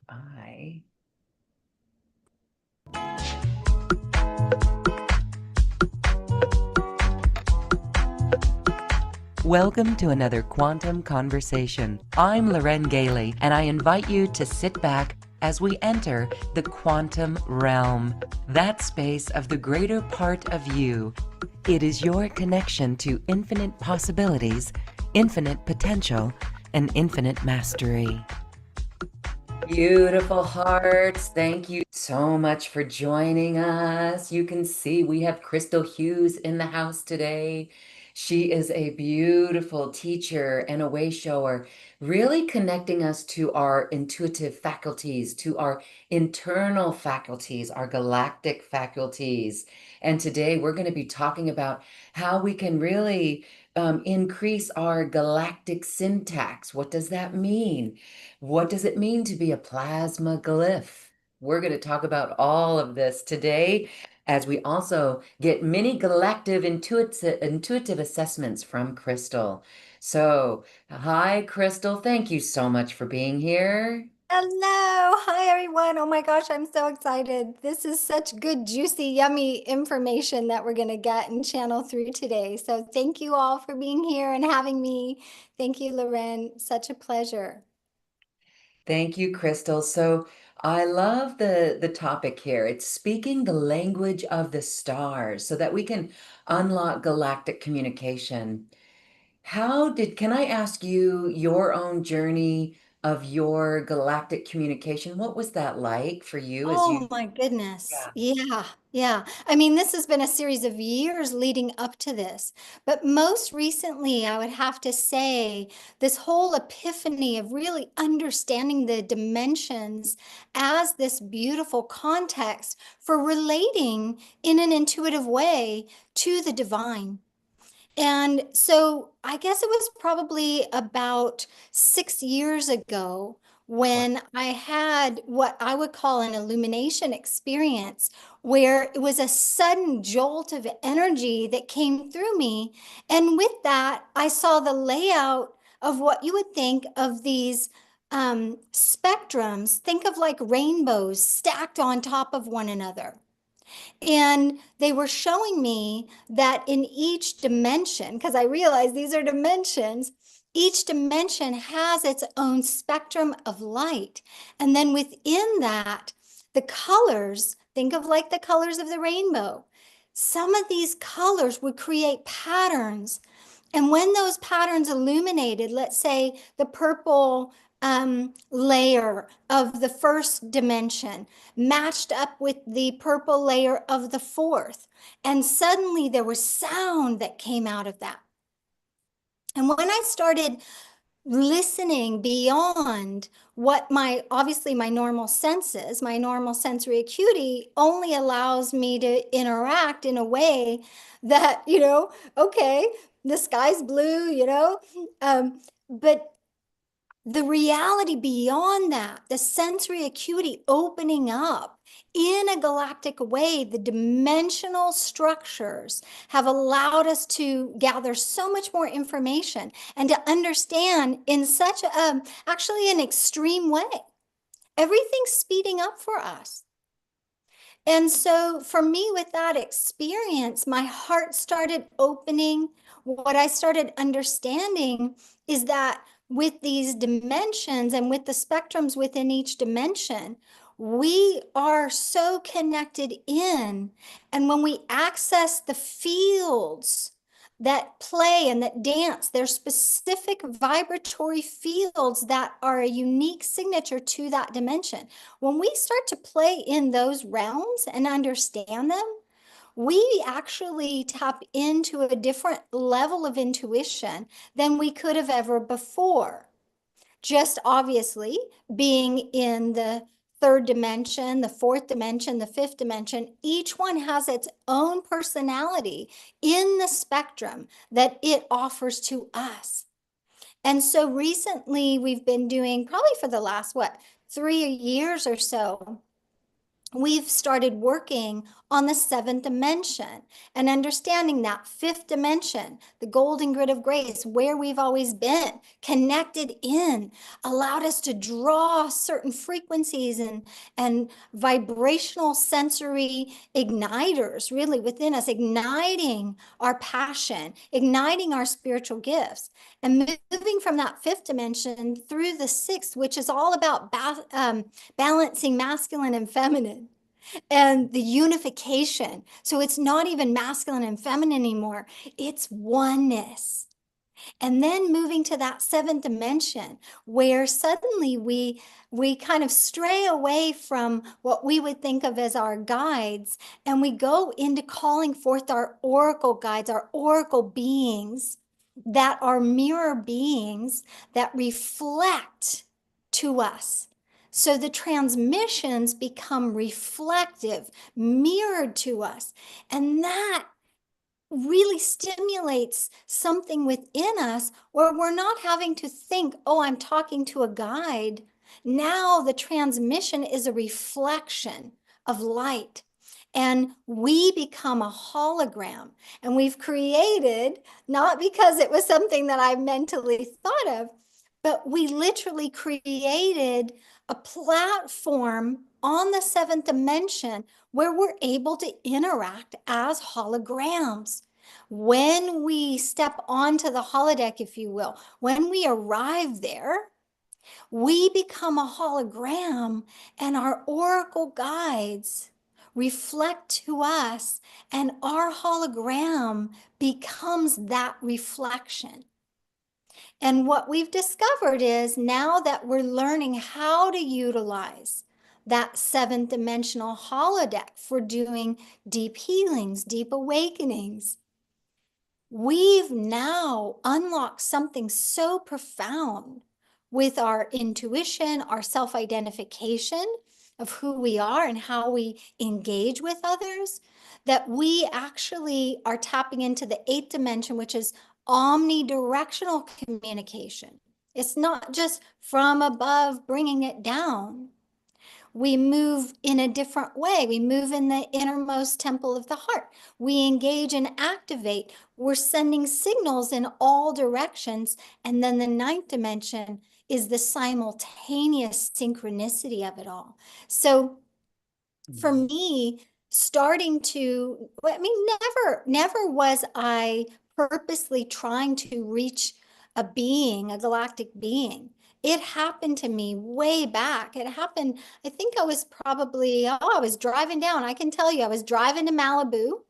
I Welcome to another Quantum Conversation. I'm Loren Gailey, and I invite you to sit back as we enter the quantum realm, that space of the greater part of you. It is your connection to infinite possibilities, infinite potential, and infinite mastery. Beautiful hearts, thank you so much for joining us. You can see we have Christel Hughes in the house today. She is a beautiful teacher and a way shower, really connecting us to our intuitive faculties, to our internal faculties, our galactic faculties. And today we're going to be talking about how we can really increase our galactic syntax. What does that mean? What does it mean to be a plasma glyph? We're going to talk about all of this today as we also get many galactic intuitive assessments from Christel. So, hi, Christel. Thank you so much for being here. Hello. Hi, everyone. Oh my gosh, I'm so excited. This is such good, juicy, yummy information that we're going to get and channel through today. So thank you all for being here and having me. Thank you, Loren. Such a pleasure. Thank you, Christel. So, I love the topic here. It's speaking the language of the stars so that we can unlock galactic communication. Can I ask you your own journey of your galactic communication? What was that like for you as Oh you, my goodness. yeah. Yeah, yeah. I mean, this has been a series of years leading up to this. But most recently, I would have to say this whole epiphany of really understanding the dimensions as this beautiful context for relating in an intuitive way to the divine. And so I guess it was probably about 6 years ago when I had what I would call an illumination experience, where it was a sudden jolt of energy that came through me. And with that, I saw the layout of what you would think of these spectrums. Think of like rainbows stacked on top of one another. And they were showing me that in each dimension, because I realized these are dimensions, each dimension has its own spectrum of light. And then within that, the colors, think of like the colors of the rainbow. Some of these colors would create patterns. And when those patterns illuminated, let's say the purple layer of the first dimension matched up with the purple layer of the fourth. And suddenly there was sound that came out of that. And when I started listening beyond what obviously my normal senses, my normal sensory acuity only allows me to interact in a way that, okay, the sky's blue, but the reality beyond that, the sensory acuity opening up in a galactic way, the dimensional structures have allowed us to gather so much more information and to understand in such actually an extreme way. Everything's speeding up for us. And so for me, with that experience, my heart started opening. What I started understanding is that with these dimensions and with the spectrums within each dimension, we are so connected in. And when we access the fields that play and that dance, there's specific vibratory fields that are a unique signature to that dimension. When we start to play in those realms and understand them, we actually tap into a different level of intuition than we could have ever before. Just obviously being in the third dimension, the fourth dimension, the fifth dimension, each one has its own personality in the spectrum that it offers to us. And so recently we've been doing, probably for the last, 3 years or so, we've started working on the seventh dimension and understanding that fifth dimension, the golden grid of grace, where we've always been connected in, allowed us to draw certain frequencies and vibrational sensory igniters really within us, igniting our passion, igniting our spiritual gifts, and moving from that fifth dimension through the sixth, which is all about balancing masculine and feminine and the unification. So it's not even masculine and feminine anymore, it's oneness. And then moving to that seventh dimension where suddenly we kind of stray away from what we would think of as our guides, and we go into calling forth our oracle guides, our oracle beings that are mirror beings that reflect to us. So the transmissions become reflective, mirrored to us. And that really stimulates something within us where we're not having to think, oh, I'm talking to a guide. Now the transmission is a reflection of light. And we become a hologram. And we've created, not because it was something that I mentally thought of, but we literally created a platform on the seventh dimension where we're able to interact as holograms. When we step onto the holodeck, if you will, when we arrive there, we become a hologram, and our oracle guides reflect to us, and our hologram becomes that reflection. And what we've discovered is now that we're learning how to utilize that seventh dimensional holodeck for doing deep healings, deep awakenings, we've now unlocked something so profound with our intuition, our self-identification of who we are and how we engage with others, that we actually are tapping into the eighth dimension, which is omnidirectional communication. It's not just from above bringing it down. We move in a different way. We move in the innermost temple of the heart. We engage and activate. We're sending signals in all directions. And then the ninth dimension is the simultaneous synchronicity of it all. So for me, starting to, I mean, never was I purposely trying to reach a being, a galactic being. It happened to me way back. It happened, I think I was probably, oh, I was driving down. I can tell you, I was driving to Malibu.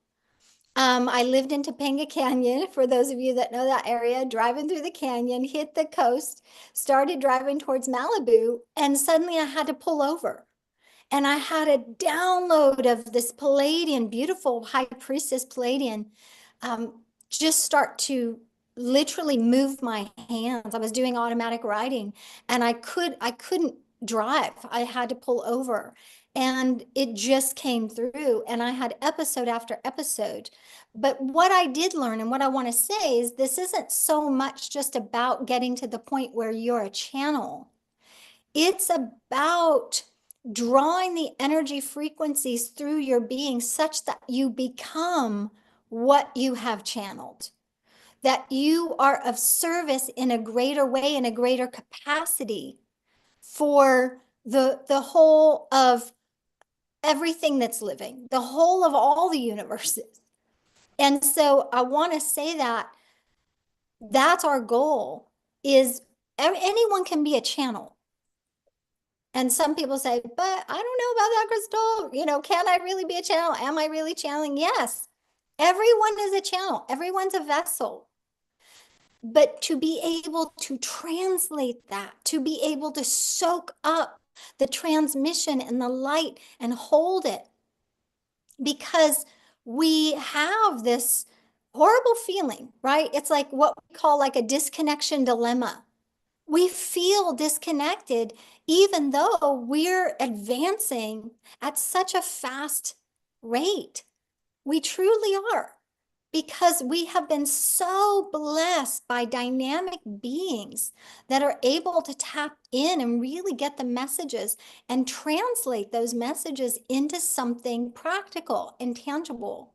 I lived in Topanga Canyon, for those of you that know that area, driving through the canyon, hit the coast, started driving towards Malibu, and suddenly I had to pull over. And I had a download of this Palladian, beautiful high priestess Palladian, just start to literally move my hands. I was doing automatic writing, and I couldn't drive. I had to pull over. And it just came through, and I had episode after episode. But what I did learn, and what I want to say, is this isn't so much just about getting to the point where you're a channel. It's about drawing the energy frequencies through your being such that you become what you have channeled, that you are of service in a greater way, in a greater capacity for the whole of everything that's living, the whole of all the universes. And so I want to say that that's our goal, is anyone can be a channel. And some people say, but I don't know about that, Christel. You know, can I really be a channel? Am I really channeling? Yes. Everyone is a channel. Everyone's a vessel. But to be able to translate that, to be able to soak up the transmission and the light and hold it, because we have this horrible feeling, right? It's like what we call like a disconnection dilemma. We feel disconnected even though we're advancing at such a fast rate. We truly are. because we have been so blessed by dynamic beings that are able to tap in and really get the messages and translate those messages into something practical and tangible.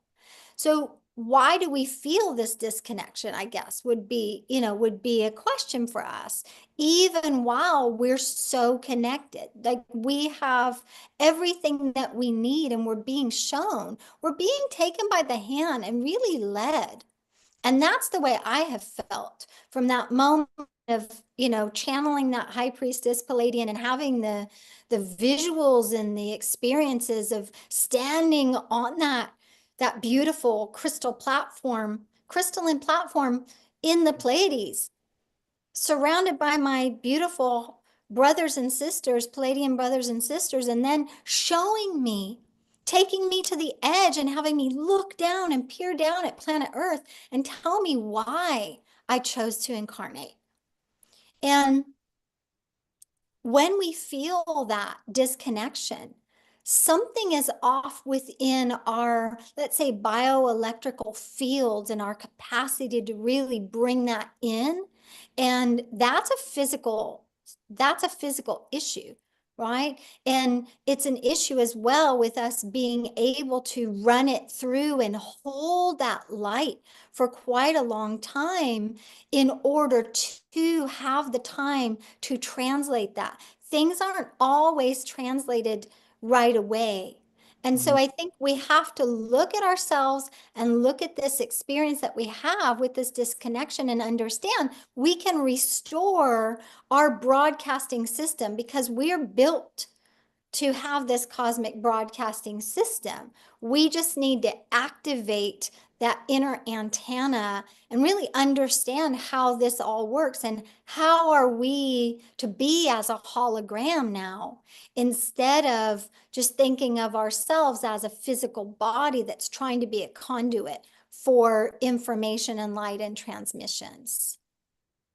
So why do we feel this disconnection, I guess, would be, would be a question for us, even while we're so connected. Like we have everything that we need and we're being shown, we're being taken by the hand and really led. And that's the way I have felt from that moment of, channeling that high priestess Palladian and having the visuals and the experiences of standing on that beautiful crystalline platform in the Pleiades, surrounded by my beautiful brothers and sisters, Palladian brothers and sisters, and then showing me, taking me to the edge and having me look down and peer down at planet Earth and tell me why I chose to incarnate. And when we feel that disconnection, something is off within our, let's say, bioelectrical fields and our capacity to really bring that in. And that's a physical issue, right? And it's an issue as well with us being able to run it through and hold that light for quite a long time in order to have the time to translate that. Things aren't always translated right away. And so I think we have to look at ourselves and look at this experience that we have with this disconnection and understand we can restore our broadcasting system because we're built to have this cosmic broadcasting system. We just need to activate that inner antenna and really understand how this all works and how are we to be as a hologram now instead of just thinking of ourselves as a physical body that's trying to be a conduit for information and light and transmissions.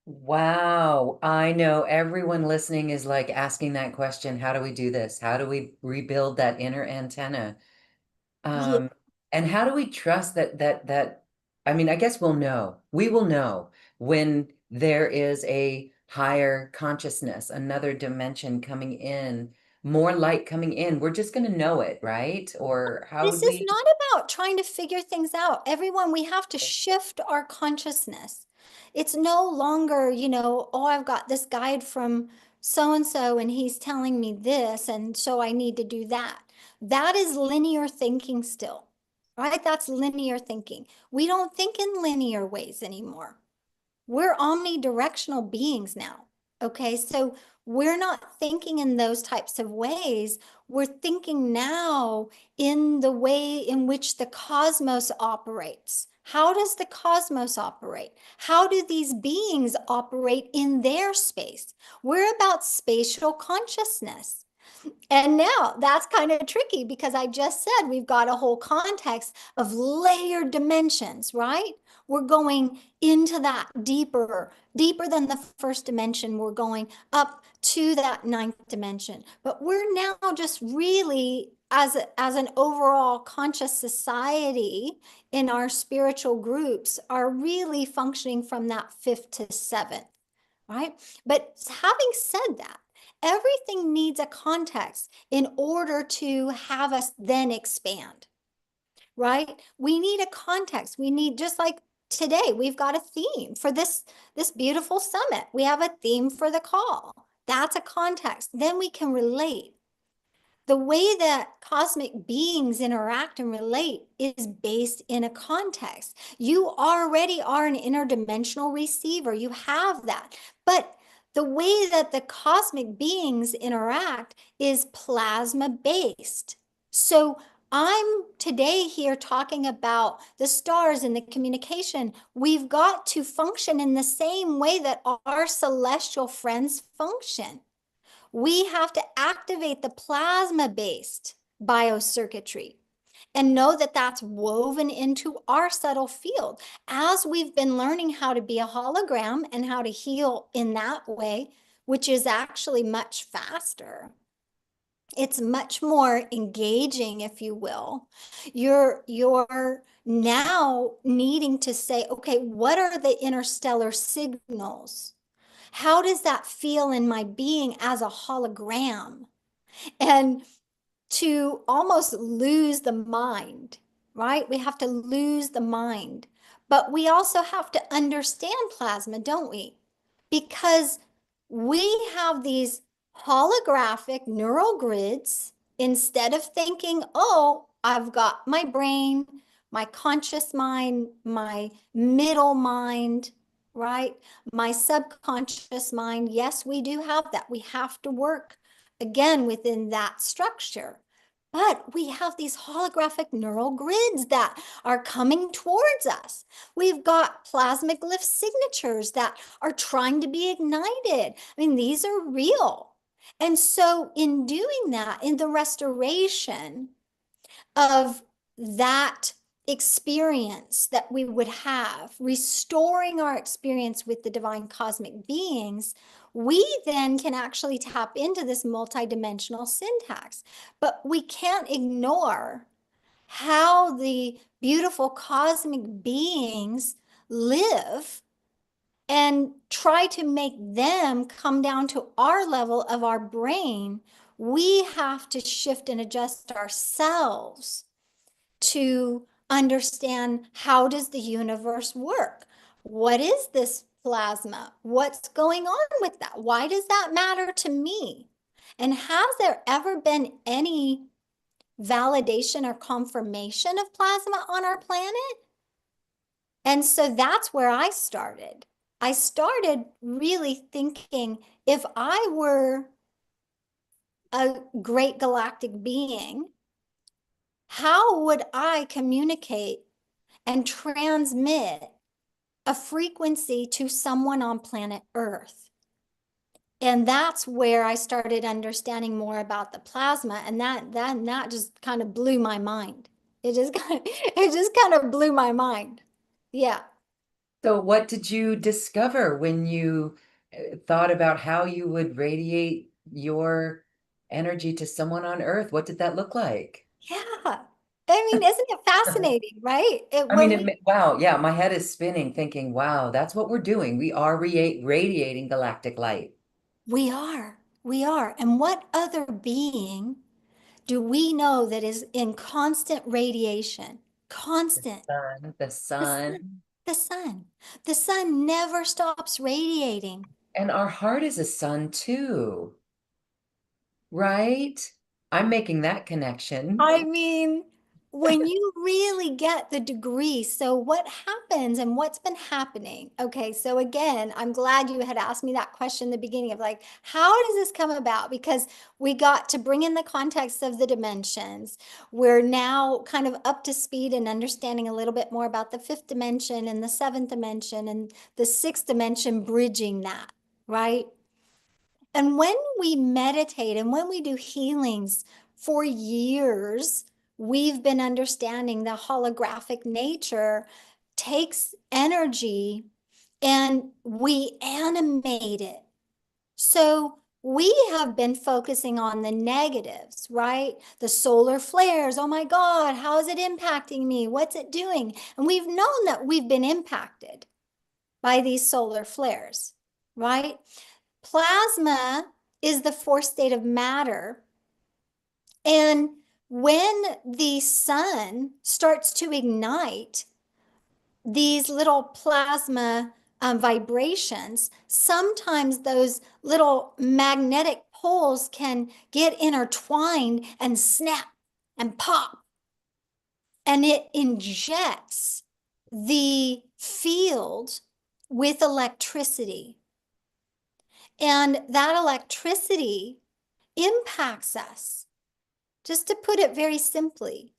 Wow. I know everyone listening is like asking that question. How do we do this? How do we rebuild that inner antenna? Yeah. Um, and how do we trust that I mean, I guess we'll know. We will know when there is a higher consciousness, another dimension coming in, more light coming in. We're just going to know it, right? Or how This would is we? not about trying to figure things out. Everyone, we have to shift our consciousness. It's no longer, oh, I've got this guide from so and so, and he's telling me this, and so I need to do that. That is linear thinking still, right? That's linear thinking. We don't think in linear ways anymore. We're omnidirectional beings now. Okay, so we're not thinking in those types of ways. We're thinking now in the way in which the cosmos operates. How does the cosmos operate? How do these beings operate in their space? We're about spatial consciousness. And now that's kind of tricky because I just said we've got a whole context of layered dimensions, right? We're going into that deeper than the first dimension. We're going up to that ninth dimension. But we're now just really, as an overall conscious society in our spiritual groups, are really functioning from that fifth to seventh, right? But having said that, everything needs a context in order to have us then expand, right? We need a context. We need, just like today, we've got a theme for this beautiful summit. We have a theme for the call. That's a context. Then we can relate. The way that cosmic beings interact and relate is based in a context. You already are an interdimensional receiver. You have that. But the way that the cosmic beings interact is plasma based. So I'm today here talking about the stars and the communication. We've got to function in the same way that our celestial friends function. We have to activate the plasma-based biocircuitry and know that that's woven into our subtle field. As we've been learning how to be a hologram and how to heal in that way, which is actually much faster. It's much more engaging, if you will. You're now needing to say, okay, what are the interstellar signals? How does that feel in my being as a hologram? And to almost lose the mind, right? We have to lose the mind. But we also have to understand plasma, don't we? Because we have these holographic neural grids instead of thinking, oh, I've got my brain, my conscious mind, my middle mind, right? My subconscious mind. Yes, we do have that. We have to work again within that structure. But we have these holographic neural grids that are coming towards us. We've got plasmic glyph signatures that are trying to be ignited. I mean, these are real. And so, in doing that, in the restoration of that experience that we would have, restoring our experience with the divine cosmic beings, we then can actually tap into this multidimensional syntax. But we can't ignore how the beautiful cosmic beings live and try to make them come down to our level of our brain. We have to shift and adjust ourselves to understand, how does the universe work? What is this plasma? What's going on with that? Why does that matter to me? And has there ever been any validation or confirmation of plasma on our planet? And so that's where I started. I started really thinking, if I were a great galactic being, how would I communicate and transmit a frequency to someone on planet Earth? And that's where I started understanding more about the plasma, and that just kind of blew my mind. It just kind of blew my mind. Yeah. So, what did you discover when you thought about how you would radiate your energy to someone on Earth? What did that look like? Yeah. I mean, isn't it fascinating, right? I mean, wow, yeah, my head is spinning thinking, wow, that's what we're doing. We are radiating galactic light. We are. And what other being do we know that is in constant radiation? The Constant. sun, the The sun. sun. The sun. The sun never stops radiating. And our heart is a sun too, right? I'm making that connection. I mean, when you really get the degree, so what happens and what's been happening? Okay, so again, I'm glad you had asked me that question in the beginning of like, how does this come about? Because we got to bring in the context of the dimensions. We're now kind of up to speed and understanding a little bit more about the fifth dimension and the seventh dimension and the sixth dimension, bridging that, right? And when we meditate and when we do healings for years, we've been understanding the holographic nature takes energy and we animate it. So we have been focusing on the negatives, right? The solar flares. Oh my God, how is it impacting me? What's it doing? And we've known that we've been impacted by these solar flares, right? Plasma is the fourth state of matter. And when the sun starts to ignite these little plasma vibrations, sometimes those little magnetic poles can get intertwined and snap and pop. And it injects the field with electricity. And that electricity impacts us, just to put it very simply.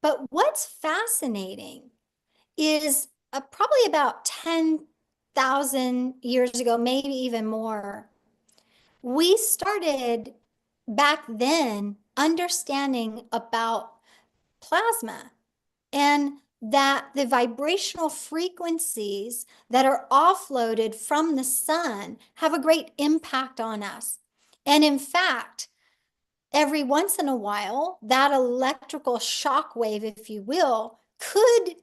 But what's fascinating is probably about 10,000 years ago, maybe even more, we started back then understanding about plasma and that the vibrational frequencies that are offloaded from the sun have a great impact on us. And in fact, every once in a while, that electrical shock wave, if you will, could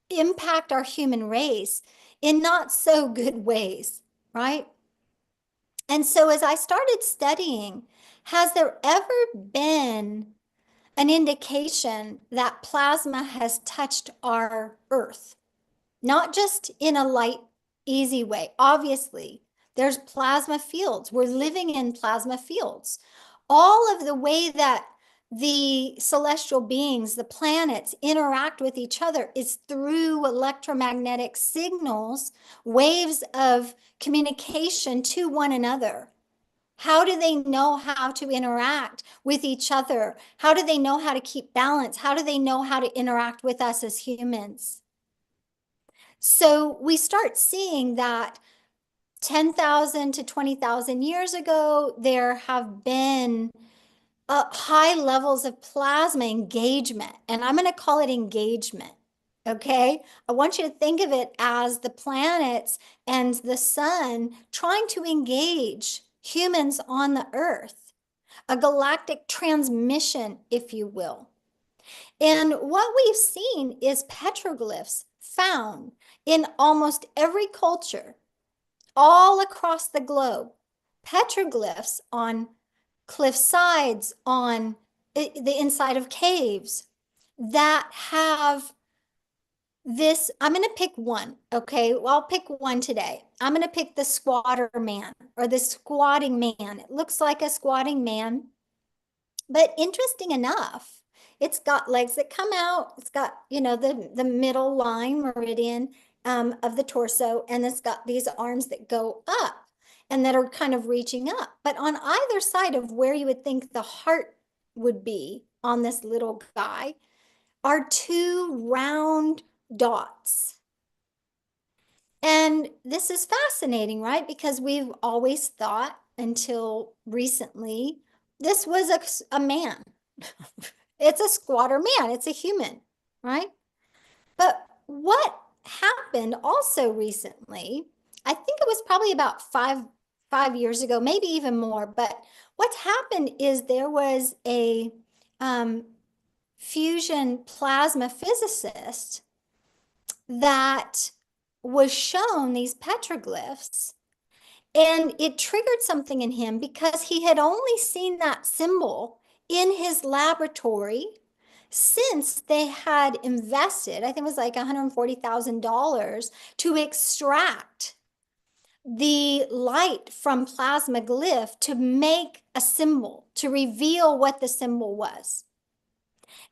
impact our human race in not so good ways, right? And so as I started studying, has there ever been an indication that plasma has touched our Earth? Not just in a light, easy way. Obviously, there's plasma fields. We're living in plasma fields. All of the way that the celestial beings, the planets, interact with each other is through electromagnetic signals, waves of communication to one another. How do they know how to interact with each other? How do they know how to keep balance? How do they know how to interact with us as humans? So we start seeing that 10,000 to 20,000 years ago, there have been high levels of plasma engagement, and I'm going to call it engagement. Okay, I want you to think of it as the planets and the sun trying to engage humans on the earth, a galactic transmission, if you will. And what we've seen is petroglyphs found in almost every culture all across the globe. Petroglyphs on cliff sides, on the inside of caves that have this. I'm going to pick one. Okay, well, I'll pick one today. I'm going to pick the squatter man or the squatting man. It looks like a squatting man, but interesting enough, it's got legs that come out. It's got, the middle line meridian of the torso, and it's got these arms that go up and that are kind of reaching up. But on either side of where you would think the heart would be on this little guy are two round dots. And this is fascinating, right? Because we've always thought until recently, this was a man. It's a squatter man. It's a human, right? But what happened also recently, I think it was probably about five years ago, maybe even more. But what's happened is there was a fusion plasma physicist that was shown these petroglyphs, and it triggered something in him because he had only seen that symbol in his laboratory since they had invested, I think it was like $140,000 to extract the light from plasma glyph to make a symbol, to reveal what the symbol was.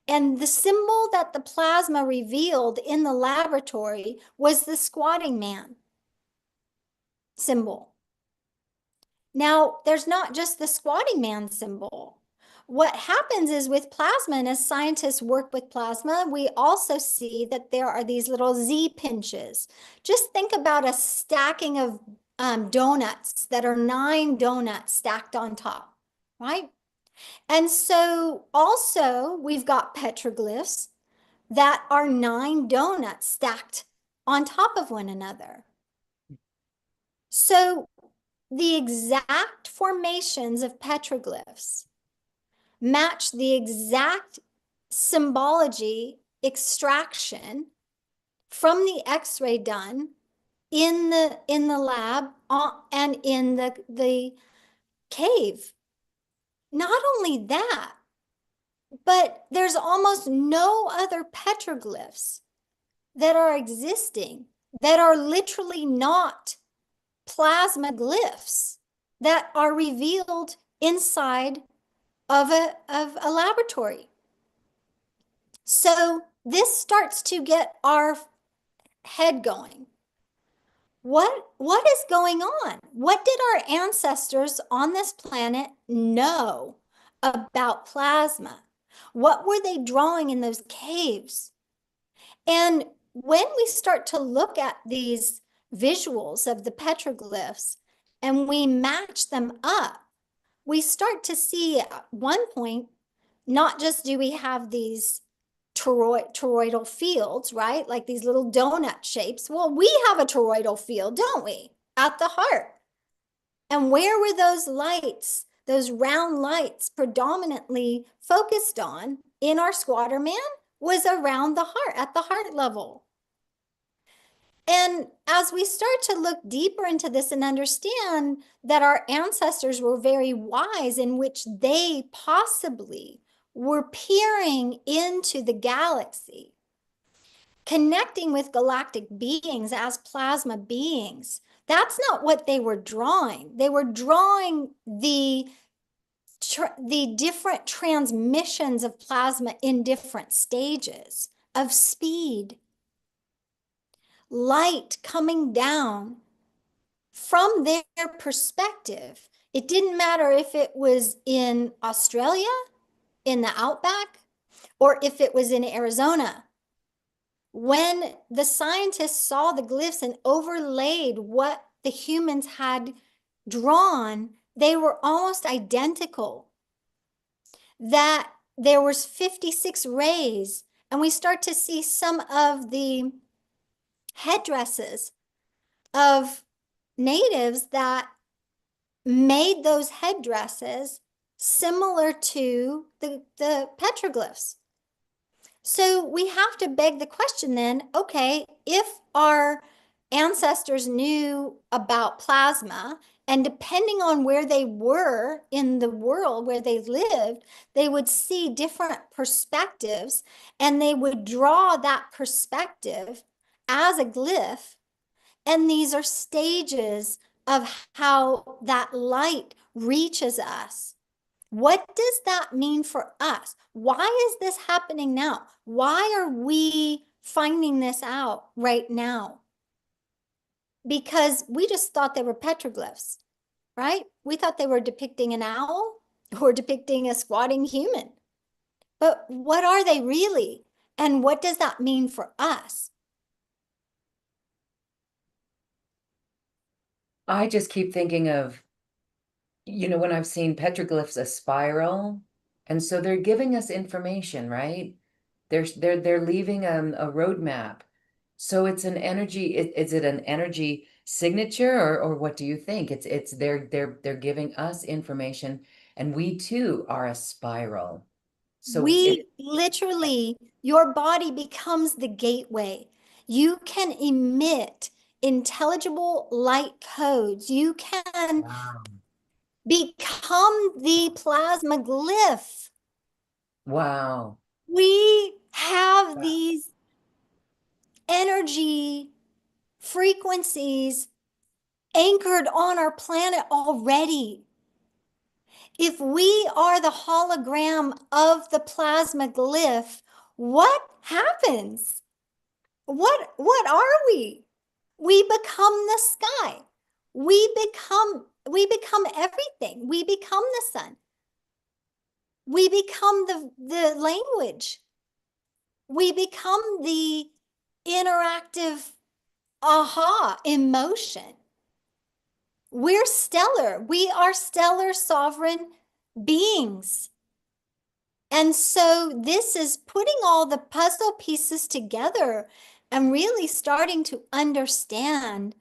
And the symbol that the plasma revealed in the laboratory was the squatting man symbol. Now, there's not just the squatting man symbol. What happens is with plasma, and as scientists work with plasma, we also see that there are these little Z pinches. Just think about a stacking of donuts that are 9 donuts stacked on top, right? And so also we've got petroglyphs that are 9 donuts stacked on top of one another. So the exact formations of petroglyphs match the exact symbology extraction from the X-ray done in the lab and in the cave. Not only that, but there's almost no other petroglyphs that are existing that are literally not plasma glyphs that are revealed inside of a laboratory. So this starts to get our head going. What is going on? What did our ancestors on this planet know about plasma? What were they drawing in those caves? And when we start to look at these visuals of the petroglyphs and we match them up, we start to see at one point, not just do we have these toroidal fields, right? Like these little donut shapes. Well, we have a toroidal field, don't we? At the heart. And where were those lights, those round lights predominantly focused on in our squatter man was around the heart, at the heart level. And as we start to look deeper into this and understand that our ancestors were very wise, in which they possibly were peering into the galaxy, connecting with galactic beings as plasma beings, that's not what they were drawing. They were drawing the different transmissions of plasma in different stages of speed, light coming down from their perspective. It didn't matter if it was in Australia, in the outback, or if it was in Arizona. When the scientists saw the glyphs and overlaid what the humans had drawn, they were almost identical. That there was 56 rays, and we start to see some of the headdresses of natives that made those headdresses similar to the petroglyphs. So we have to beg the question then, okay, if our ancestors knew about plasma, and depending on where they were in the world, where they lived, they would see different perspectives, and they would draw that perspective as a glyph. And these are stages of how that light reaches us. What does that mean for us? Why is this happening now? Why are we finding this out right now? Because we just thought they were petroglyphs, right? We thought they were depicting an owl or depicting a squatting human. But what are they really? And what does that mean for us? I just keep thinking of, when I've seen petroglyphs, a spiral, and so they're giving us information, right? They're leaving a roadmap. So it's an energy, is it an energy signature, or what do you think? It's they're giving us information, and we too are a spiral. So We literally, your body becomes the gateway. You can emit intelligible light codes. You can wow. become the plasma glyph. Wow. We have these energy frequencies anchored on our planet already. If we are the hologram of the plasma glyph, what happens? What are we? We become the sky. We become everything. We become the sun. We become the language. We become the interactive aha emotion. We're stellar. We are stellar sovereign beings. And so this is putting all the puzzle pieces together and really starting to understand.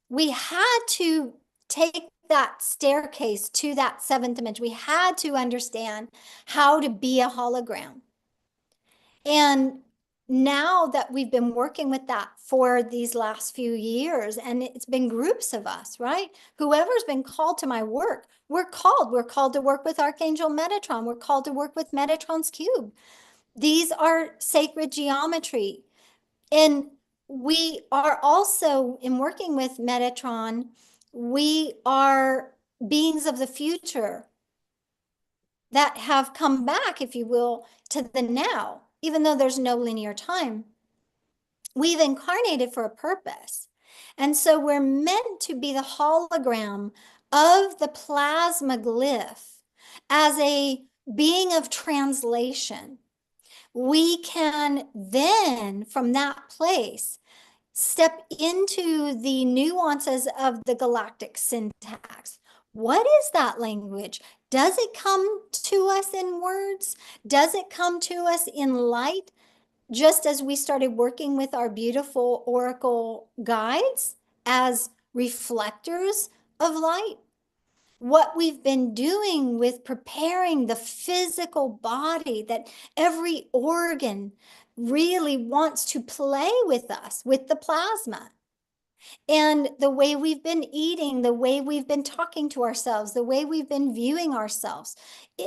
We had to take that staircase to that seventh dimension. We had to understand how to be a hologram. And now that we've been working with that for these last few years, and it's been groups of us, right? Whoever's been called to my work, we're called. We're called to work with Archangel Metatron. We're called to work with Metatron's cube. These are sacred geometry. And we are also, in working with Metatron, we are beings of the future that have come back, if you will, to the now, even though there's no linear time. We've incarnated for a purpose. And so we're meant to be the hologram of the plasma glyph as a being of translation. We can then, from that place, step into the nuances of the galactic syntax. What is that language? Does it come to us in words? Does it come to us in light? Just as we started working with our beautiful oracle guides as reflectors of light, what we've been doing with preparing the physical body, that every organ really wants to play with us, with the plasma. And the way we've been eating, the way we've been talking to ourselves, the way we've been viewing ourselves,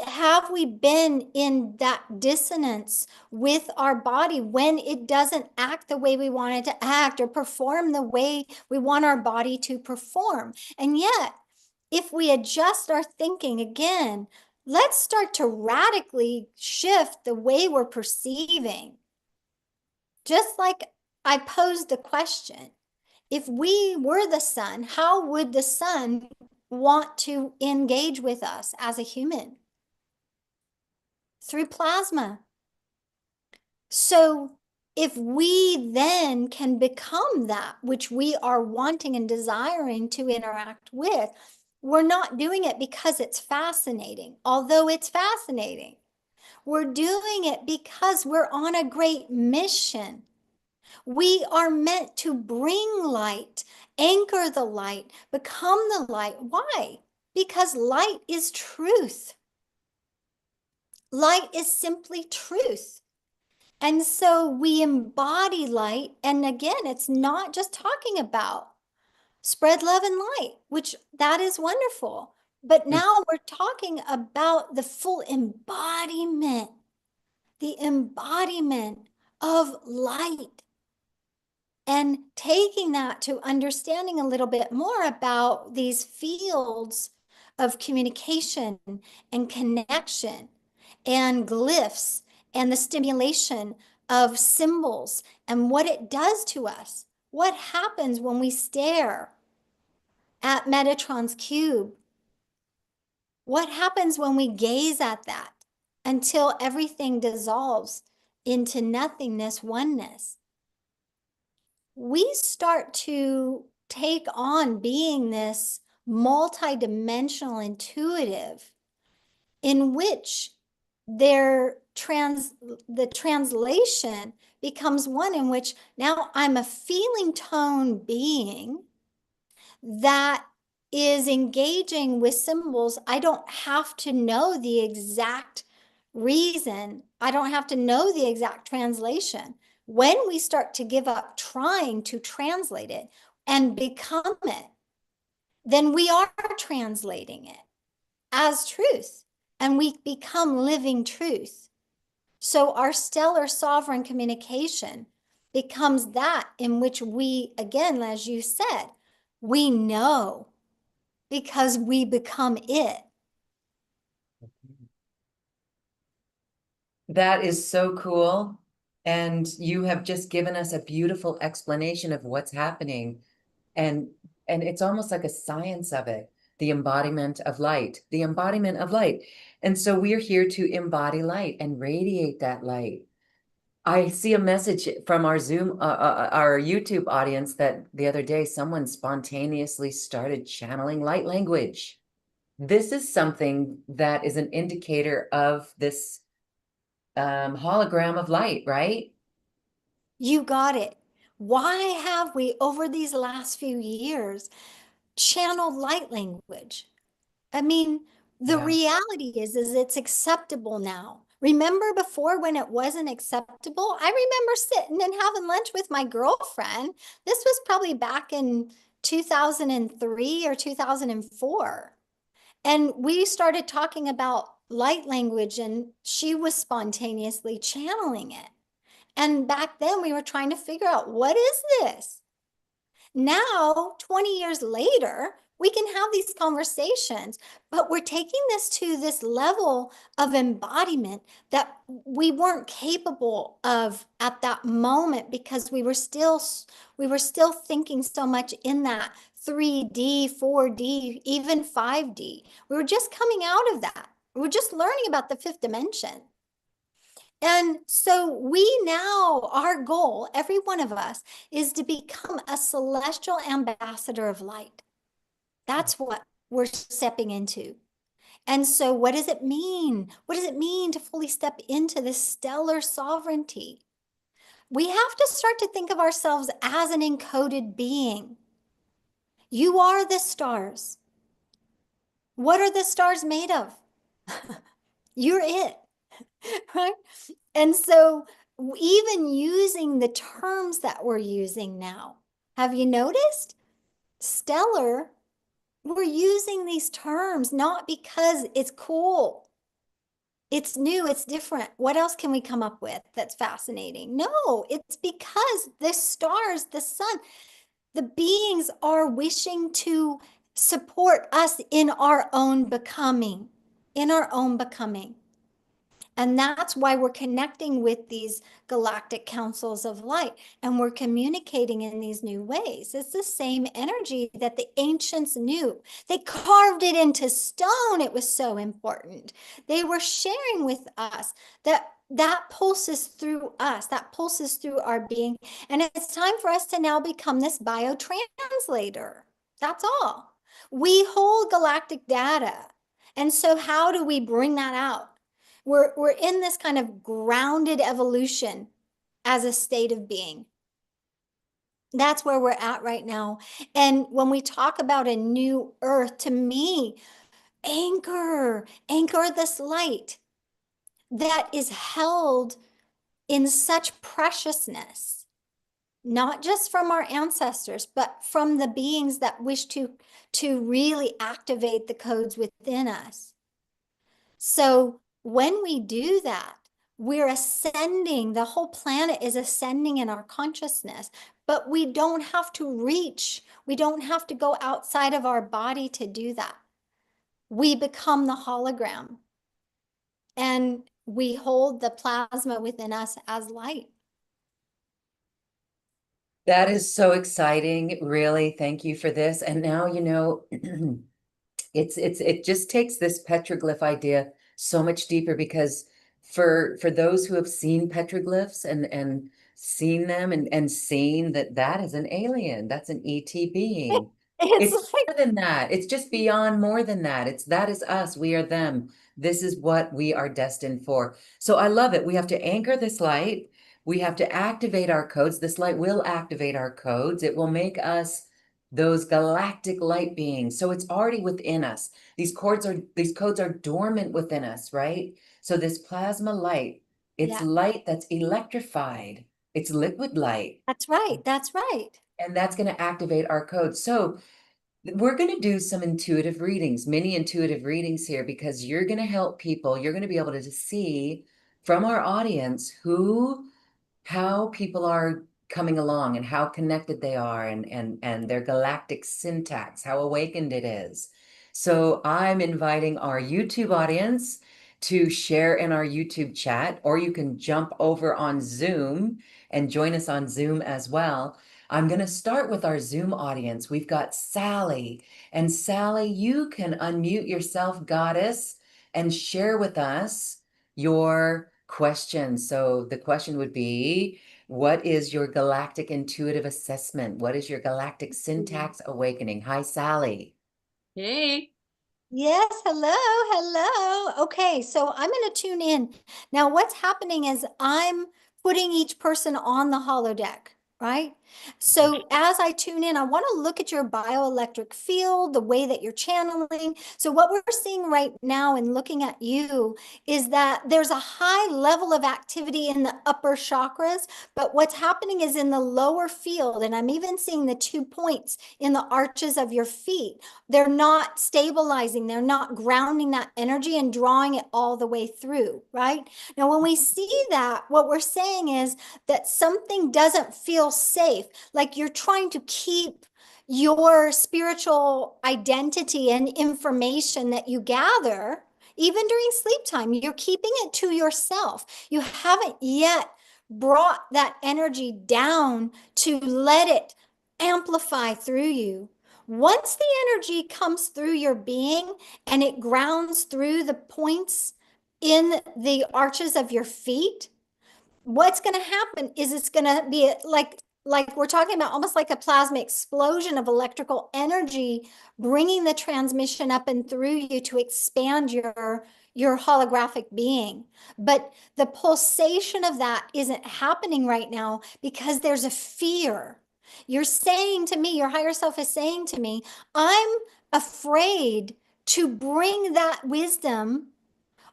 have we been in that dissonance with our body when it doesn't act the way we want it to act or perform the way we want our body to perform? And yet, if we adjust our thinking again, let's start to radically shift the way we're perceiving. Just like I posed the question, if we were the sun, how would the sun want to engage with us as a human? Through plasma. So if we then can become that which we are wanting and desiring to interact with, we're not doing it because it's fascinating, although it's fascinating. We're doing it because we're on a great mission. We are meant to bring light, anchor the light, become the light. Why? Because light is truth. Light is simply truth. And so we embody light. And again, it's not just talking about spread love and light, which that is wonderful. But now we're talking about the full embodiment, the embodiment of light. And taking that to understanding a little bit more about these fields of communication and connection and glyphs and the stimulation of symbols and what it does to us. What happens when we stare at Metatron's cube? What happens when we gaze at that until everything dissolves into nothingness, oneness? We start to take on being this multidimensional intuitive in which the translation becomes one in which now I'm a feeling tone being that is engaging with symbols. I don't have to know the exact reason. I don't have to know the exact translation. When we start to give up trying to translate it and become it, then we are translating it as truth and we become living truth. So our stellar sovereign communication becomes that in which we, again, as you said, we know because we become it. That is so cool. And you have just given us a beautiful explanation of what's happening. And it's almost like a science of it, the embodiment of light, the embodiment of light. And so we're here to embody light and radiate that light. I see a message from our our YouTube audience that the other day someone spontaneously started channeling light language. This is something that is an indicator of this hologram of light, right? You got it. Why have we, over these last few years, channeled light language? I mean, the Yeah. reality is it's acceptable now. Remember before when it wasn't acceptable? I remember sitting and having lunch with my girlfriend. This was probably back in 2003 or 2004. And we started talking about light language, and she was spontaneously channeling it. And back then we were trying to figure out, what is this? Now, 20 years later, we can have these conversations, but we're taking this to this level of embodiment that we weren't capable of at that moment because we were still thinking so much in that 3D, 4D, even 5D. We were just coming out of that. We were just learning about the fifth dimension. And so we now, our goal, every one of us, is to become a celestial ambassador of light. That's what we're stepping into. And so what does it mean? What does it mean to fully step into this stellar sovereignty? We have to start to think of ourselves as an encoded being. You are the stars. What are the stars made of? You're it, right? And so, even using the terms that we're using now, have you noticed? Stellar, we're using these terms not because it's cool, it's new, it's different. What else can we come up with that's fascinating? No, it's because the stars, the sun, the beings are wishing to support us in our own becoming, in our own becoming. And that's why we're connecting with these galactic councils of light and we're communicating in these new ways. It's the same energy that the ancients knew. They carved it into stone. It was so important. They were sharing with us that pulses through us, that pulses through our being. And it's time for us to now become this biotranslator. That's all. We hold galactic data. And so, how do we bring that out? We're in this kind of grounded evolution as a state of being. That's where we're at right now. And when we talk about a new earth, to me, anchor this light that is held in such preciousness, not just from our ancestors, but from the beings that wish to really activate the codes within us. So when we do that, we're ascending, the whole planet is ascending in our consciousness, but we don't have to reach, we don't have to go outside of our body to do that. We become the hologram and we hold the plasma within us as light. That is so exciting. Really, thank you for this. And now, it just takes this petroglyph idea so much deeper because for those who have seen petroglyphs and seen them and seen that that is an alien, that's an ET being. It's It's like, more than that. It's just beyond more than that. It's that is us. We are them. This is what we are destined for. So I love it. We have to anchor this light. We have to activate our codes. This light will activate our codes. It will make us those galactic light beings. So it's already within us. These codes are dormant within us, right? So this plasma light, it's yeah, light that's electrified. It's liquid light. that's right. That's right. And that's going to activate our codes. So we're going to do some intuitive readings, mini intuitive readings here, because you're going to help people. You're going to be able to see from our audience how people are coming along and how connected they are and their galactic syntax, how awakened it is. So I'm inviting our YouTube audience to share in our YouTube chat, or you can jump over on Zoom and join us on Zoom as well. I'm going to start with our Zoom audience. We've got Sally. And Sally, you can unmute yourself, goddess, and share with us your question. So the question would be, what is your galactic intuitive assessment? What is your galactic syntax awakening? Hi, Sally. Hey. Yes, hello, hello. Okay, so I'm going to tune in. Now, what's happening is I'm putting each person on the holodeck, right? So as I tune in, I want to look at your bioelectric field, the way that you're channeling. So what we're seeing right now in looking at you is that there's a high level of activity in the upper chakras, but what's happening is in the lower field, and I'm even seeing the 2 points in the arches of your feet. They're not stabilizing, they're not grounding that energy and drawing it all the way through, right? Now, when we see that, what we're saying is that something doesn't feel safe, like you're trying to keep your spiritual identity and information that you gather, even during sleep time, you're keeping it to yourself. You haven't yet brought that energy down to let it amplify through you. Once the energy comes through your being and it grounds through the points in the arches of your feet, what's going to happen is it's going to be like we're talking about, almost like a plasma explosion of electrical energy, bringing the transmission up and through you to expand your holographic being. But the pulsation of that isn't happening right now because there's a fear. You're saying to me, your higher self is saying to me, I'm afraid to bring that wisdom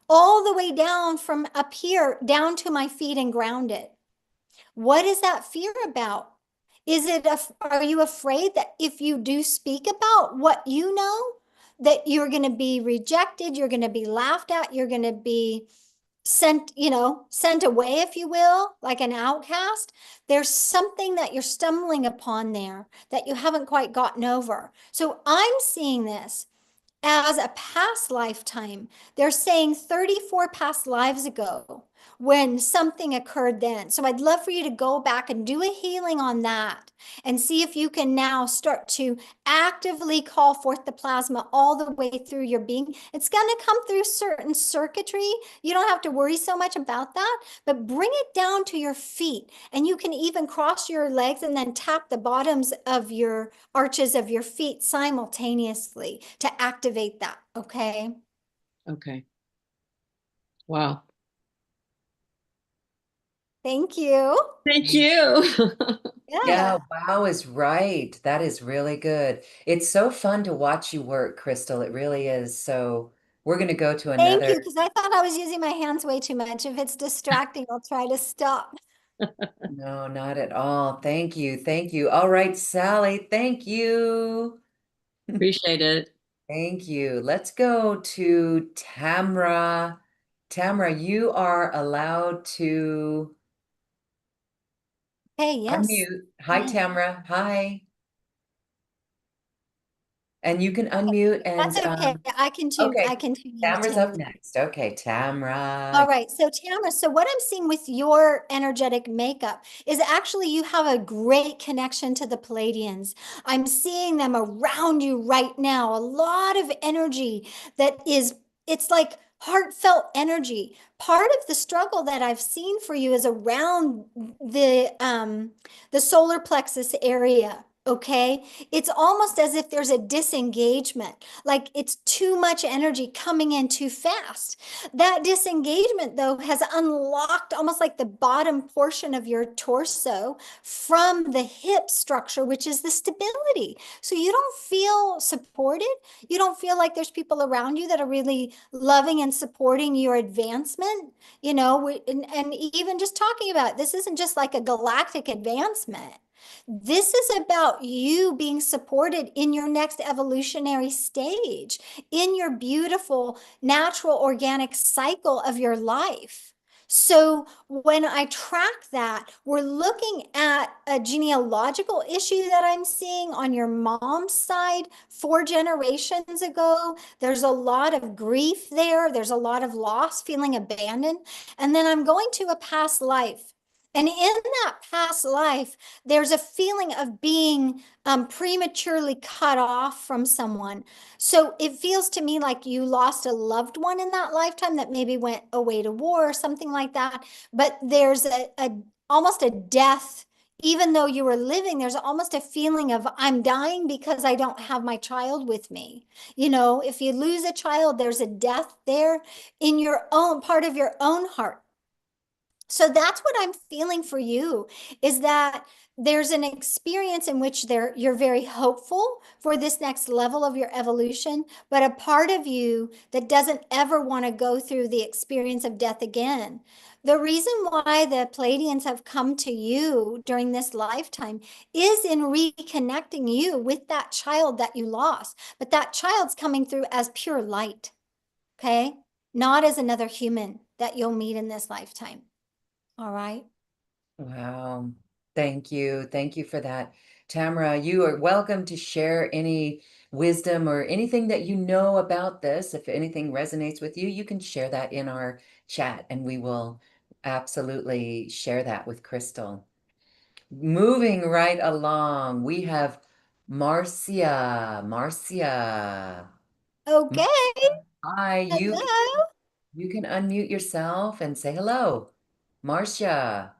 all the way down from up here down to my feet and ground it. What is that fear about? Are you afraid that if you do speak about what you know, that you're going to be rejected, you're going to be laughed at, you're going to be sent away, if you will, like an outcast? There's something that you're stumbling upon there that you haven't quite gotten over. So I'm seeing this as a past lifetime. They're saying 34 past lives ago when something occurred then. So I'd love for you to go back and do a healing on that and see if you can now start to actively call forth the plasma all the way through your being. It's going to come through certain circuitry. You don't have to worry so much about that, but bring it down to your feet. And you can even cross your legs and then tap the bottoms of your arches of your feet simultaneously to activate that. Okay. Okay. Wow. Thank you. Thank you. Yeah, Yeah. wow is right. That is really good. It's so fun to watch you work, Christel. It really is. So we're going to go to Thank you, another. because I thought I was using my hands way too much. If it's distracting, I'll try to stop. No, not at all. Thank you. Thank you. All right, Sally, thank you. Appreciate it. Thank you. Let's go to Tamara. Tamara, you are allowed to Hey, yes. unmute. Hi, Yeah. Tamara. Hi. And you can unmute That's and okay. I okay. can tune in to Tamara's up Tamara. next. Okay, All Tamara. right. So Tamara, so what I'm seeing with your energetic makeup is actually you have a great connection to the Palladians. I'm seeing them around you right now. A lot of energy that is, it's like heartfelt energy. Part of the struggle that I've seen for you is around the solar plexus area. Okay. It's almost as if there's a disengagement, like it's too much energy coming in too fast. That disengagement, though, has unlocked almost like the bottom portion of your torso from the hip structure, which is the stability. So you don't feel supported. You don't feel like there's people around you that are really loving and supporting your advancement. And even just talking about it, this isn't just like a galactic advancement. This is about you being supported in your next evolutionary stage, in your beautiful natural organic cycle of your life. So when I track that, we're looking at a genealogical issue that I'm seeing on your mom's side 4 generations ago. There's a lot of grief there. There's a lot of loss, feeling abandoned. And then I'm going to a past life. And in that past life, there's a feeling of being prematurely cut off from someone. So it feels to me like you lost a loved one in that lifetime that maybe went away to war or something like that. But there's almost a death. Even though you were living, there's almost a feeling of I'm dying because I don't have my child with me. If you lose a child, there's a death there in your own part of your own heart. So that's what I'm feeling for you, is that there's an experience in which you're very hopeful for this next level of your evolution, but a part of you that doesn't ever want to go through the experience of death again. The reason why the Pleiadians have come to you during this lifetime is in reconnecting you with that child that you lost, but that child's coming through as pure light, okay? Not as another human that you'll meet in this lifetime. All right. Wow. Thank you. Thank you for that. Tamara, you are welcome to share any wisdom or anything that you know about this. If anything resonates with you, you can share that in our chat and we will absolutely share that with Christel. Moving right along, we have Marcia. Marcia. Okay. Marcia. Hi, Hello. you can unmute yourself and say hello. Marcia.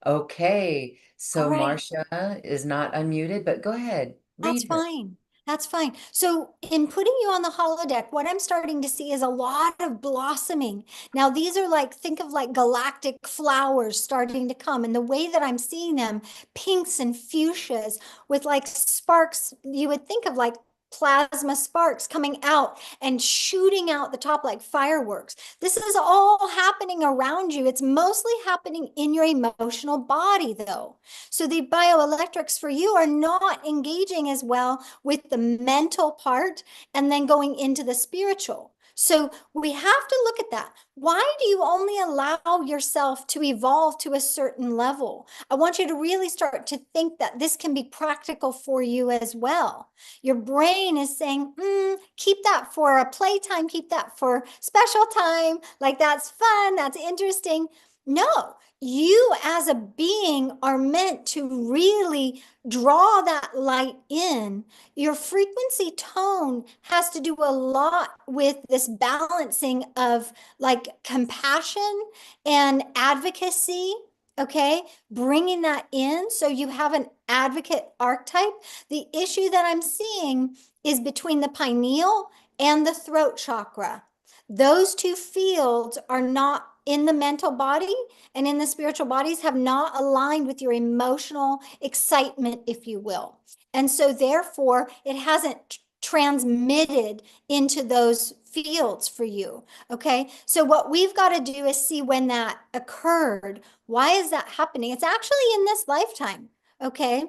Okay, All so right. Marcia is not unmuted, but go ahead, That's read her. fine. That's fine. So, in putting you on the holodeck, what I'm starting to see is a lot of blossoming. Now, these are like, think of like galactic flowers starting to come. And the way that I'm seeing them, pinks and fuchsias with like sparks, you would think of like plasma sparks coming out and shooting out the top like fireworks. This is all happening around you. It's mostly happening in your emotional body, though. So the bioelectrics for you are not engaging as well with the mental part and then going into the spiritual. So we have to look at that. Why do you only allow yourself to evolve to a certain level? I want you to really start to think that this can be practical for you as well. Your brain is saying, keep that for a playtime, keep that for special time. Like that's fun, that's interesting. No, you as a being are meant to really draw that light in. Your frequency tone has to do a lot with this balancing of like compassion and advocacy. Okay, bringing that in so you have an advocate archetype. The issue that I'm seeing is between the pineal and the throat chakra. Those two fields are not in the mental body and in the spiritual bodies have not aligned with your emotional excitement, if you will. And so therefore it hasn't transmitted into those fields for you. Okay. So what we've got to do is see when that occurred. Why is that happening? It's actually in this lifetime. Okay.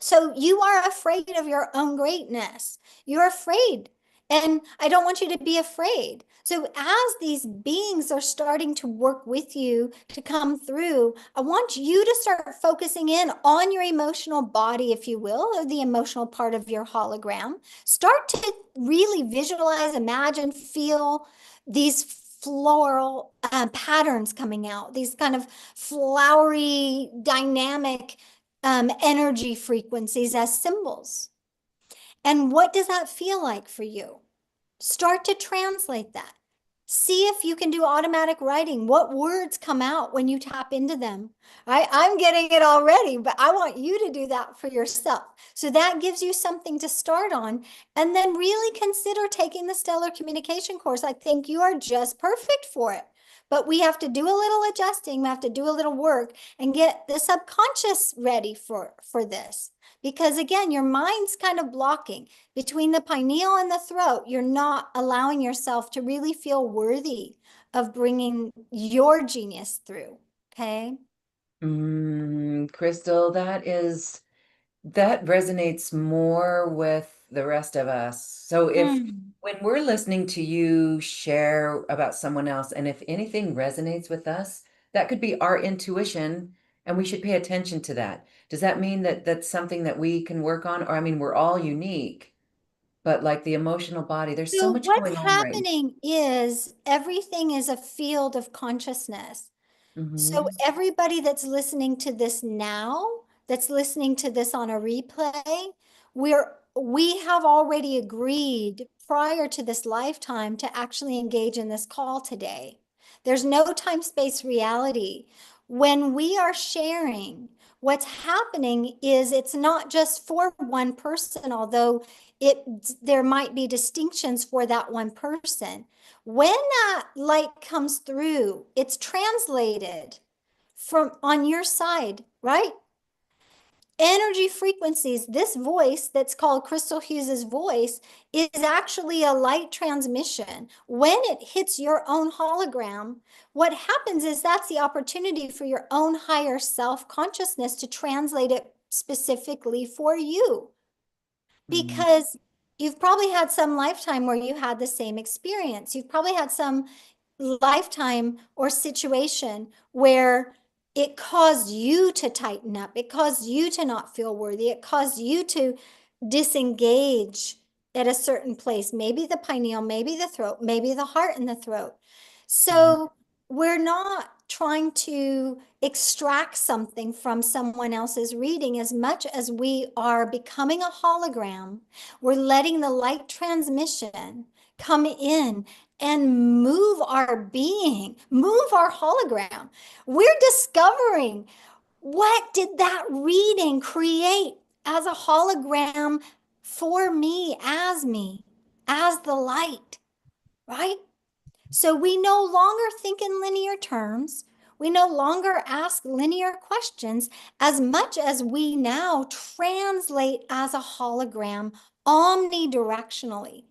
So you are afraid of your own greatness. You're afraid. And I don't want you to be afraid. So as these beings are starting to work with you to come through, I want you to start focusing in on your emotional body, if you will, or the emotional part of your hologram. Start to really visualize, imagine, feel these floral patterns coming out, these kind of flowery, dynamic energy frequencies as symbols. And what does that feel like for you? Start to translate that. See if you can do automatic writing. What words come out when you tap into them? I'm getting it already, but I want you to do that for yourself. So that gives you something to start on. And then really consider taking the Stellar Communication course. I think you are just perfect for it. But we have to do a little adjusting. We have to do a little work and get the subconscious ready for this. Because again, your mind's kind of blocking between the pineal and the throat. You're not allowing yourself to really feel worthy of bringing your genius through. Okay. Christel, that resonates more with the rest of us. So when we're listening to you share about someone else, and if anything resonates with us, that could be our intuition, and we should pay attention to that. Does that mean that that's something that we can work on? Or I mean, we're all unique, but like the emotional body, there's so So much what's going on right happening is everything is a field of consciousness. now. So everybody that's listening to this now, that's listening to this on a replay, we have already agreed prior to this lifetime to actually engage in this call today. There's no time-space reality. When we are sharing, what's happening is it's not just for one person, although there might be distinctions for that one person. When that light comes through, it's translated from on your side, right? Energy frequencies, this voice that's called Christel Hughes's voice is actually a light transmission. When it hits your own hologram, what happens is that's the opportunity for your own higher self consciousness to translate it specifically for you. Because you've probably had some lifetime where you had the same experience. You've probably had some lifetime or situation where it caused you to tighten up. It caused you to not feel worthy. It caused you to disengage at a certain place, maybe the pineal, maybe the throat, maybe the heart and the throat. So we're not trying to extract something from someone else's reading as much as we are becoming a hologram. We're letting the light transmission come in and move our being, move our hologram. We're discovering what did that reading create as a hologram for me, as the light, right? So we no longer think in linear terms. We no longer ask linear questions as much as we now translate as a hologram omnidirectionally.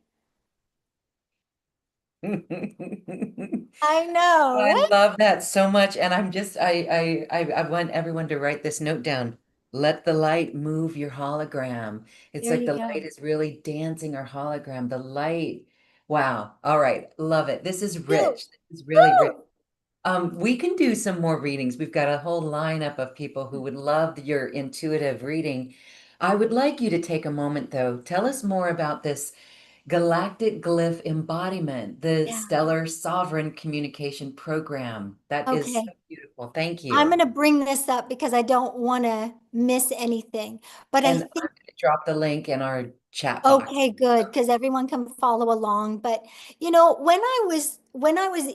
I know, I right? love that so much. And I'm just, I want everyone to write this note down. Let the light move your hologram. It's There like you the go. light is really dancing our hologram. The light. Wow. All right. Love it. This is Woo, rich. This is really rich. woo. We can do some more readings. We've got a whole lineup of people who would love your intuitive reading. I would like you to take a moment, though. Tell us more about this Galactic Glyph Embodiment, the Yeah. Stellar Sovereign Communication Program. That is so Okay. beautiful. Thank I'm you. going to bring this up because I don't want to miss anything. But I And I'm think going to drop the link in our chat box. okay, good, because everyone can follow along. But when I was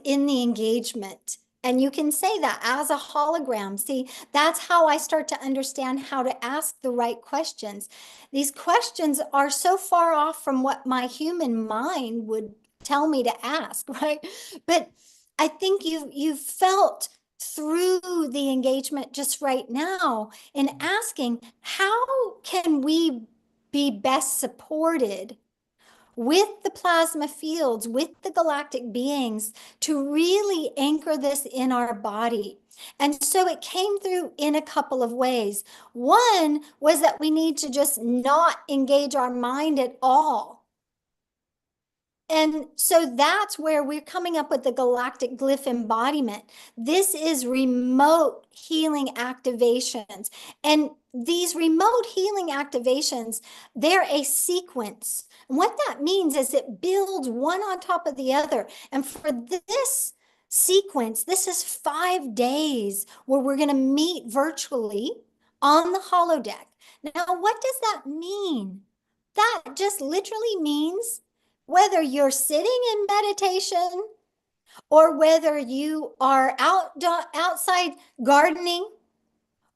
in the engagement, and you can say that as a hologram. See, that's how I start to understand how to ask the right questions. These questions are so far off from what my human mind would tell me to ask, right? But I think you've felt through the engagement just right now in asking, how can we be best supported with the plasma fields, with the galactic beings, to really anchor this in our body. And so it came through in a couple of ways. One was that we need to just not engage our mind at all. And so that's where we're coming up with the galactic glyph embodiment. This is remote healing activations. And these remote healing activations, they're a sequence. And what that means is it builds one on top of the other. And for this sequence, this is 5 days where we're going to meet virtually on the holodeck. Now, what does that mean? That just literally means whether you're sitting in meditation or whether you are outside gardening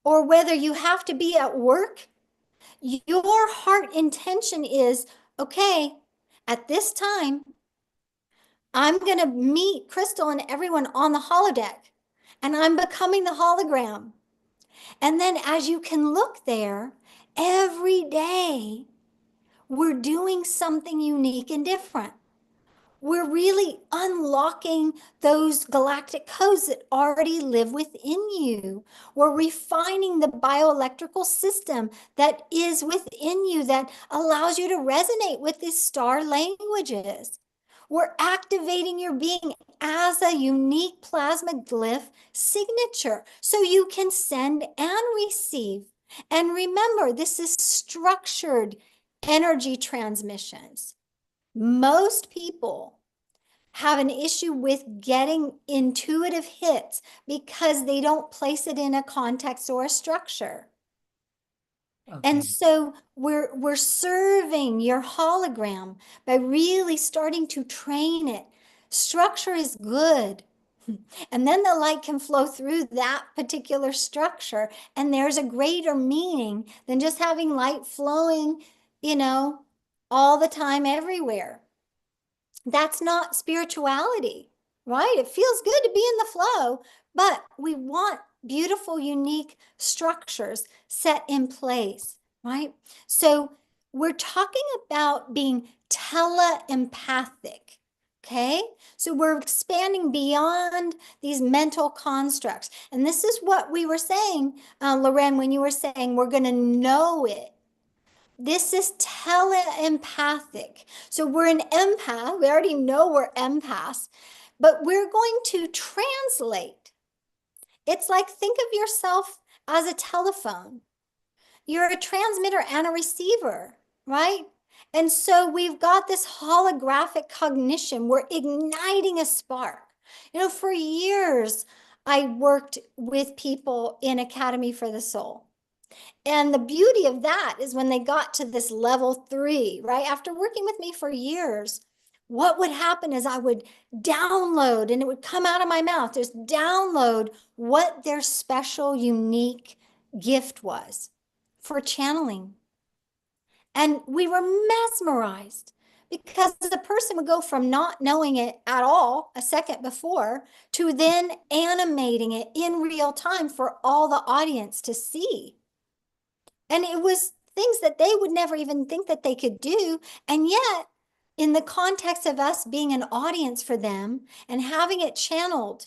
or whether you have to be at work, your heart intention is, okay, at this time, I'm going to meet Christel and everyone on the holodeck, and I'm becoming the hologram. And then as you can look there, every day we're doing something unique and different. We're really unlocking those galactic codes that already live within you. We're refining the bioelectrical system that is within you that allows you to resonate with these star languages. We're activating your being as a unique plasma glyph signature so you can send and receive. And remember, this is structured energy transmissions. Most people have an issue with getting intuitive hits because they don't place it in a context or a structure. And Okay. so we're serving your hologram by really starting to train it. Structure is good. And then the light can flow through that particular structure. And there's a greater meaning than just having light flowing, you know, all the time everywhere. That's not spirituality, right? It feels good to be in the flow, but we want beautiful, unique structures set in place, right? So we're talking about being teleempathic. Okay, so we're expanding beyond these mental constructs. And this is what we were saying, Loren, when you were saying we're going to know it. This is teleempathic. So we're an empath. We already know we're empaths, but we're going to translate. It's like think of yourself as a telephone. You're a transmitter and a receiver, right? And so we've got this holographic cognition. We're igniting a spark. For years, I worked with people in Academy for the Soul. And the beauty of that is when they got to this level 3, right? After working with me for years, what would happen is I would download and it would come out of my mouth, just download what their special, unique gift was for channeling. And we were mesmerized because the person would go from not knowing it at all a second before to then animating it in real time for all the audience to see. And it was things that they would never even think that they could do. And yet, in the context of us being an audience for them and having it channeled,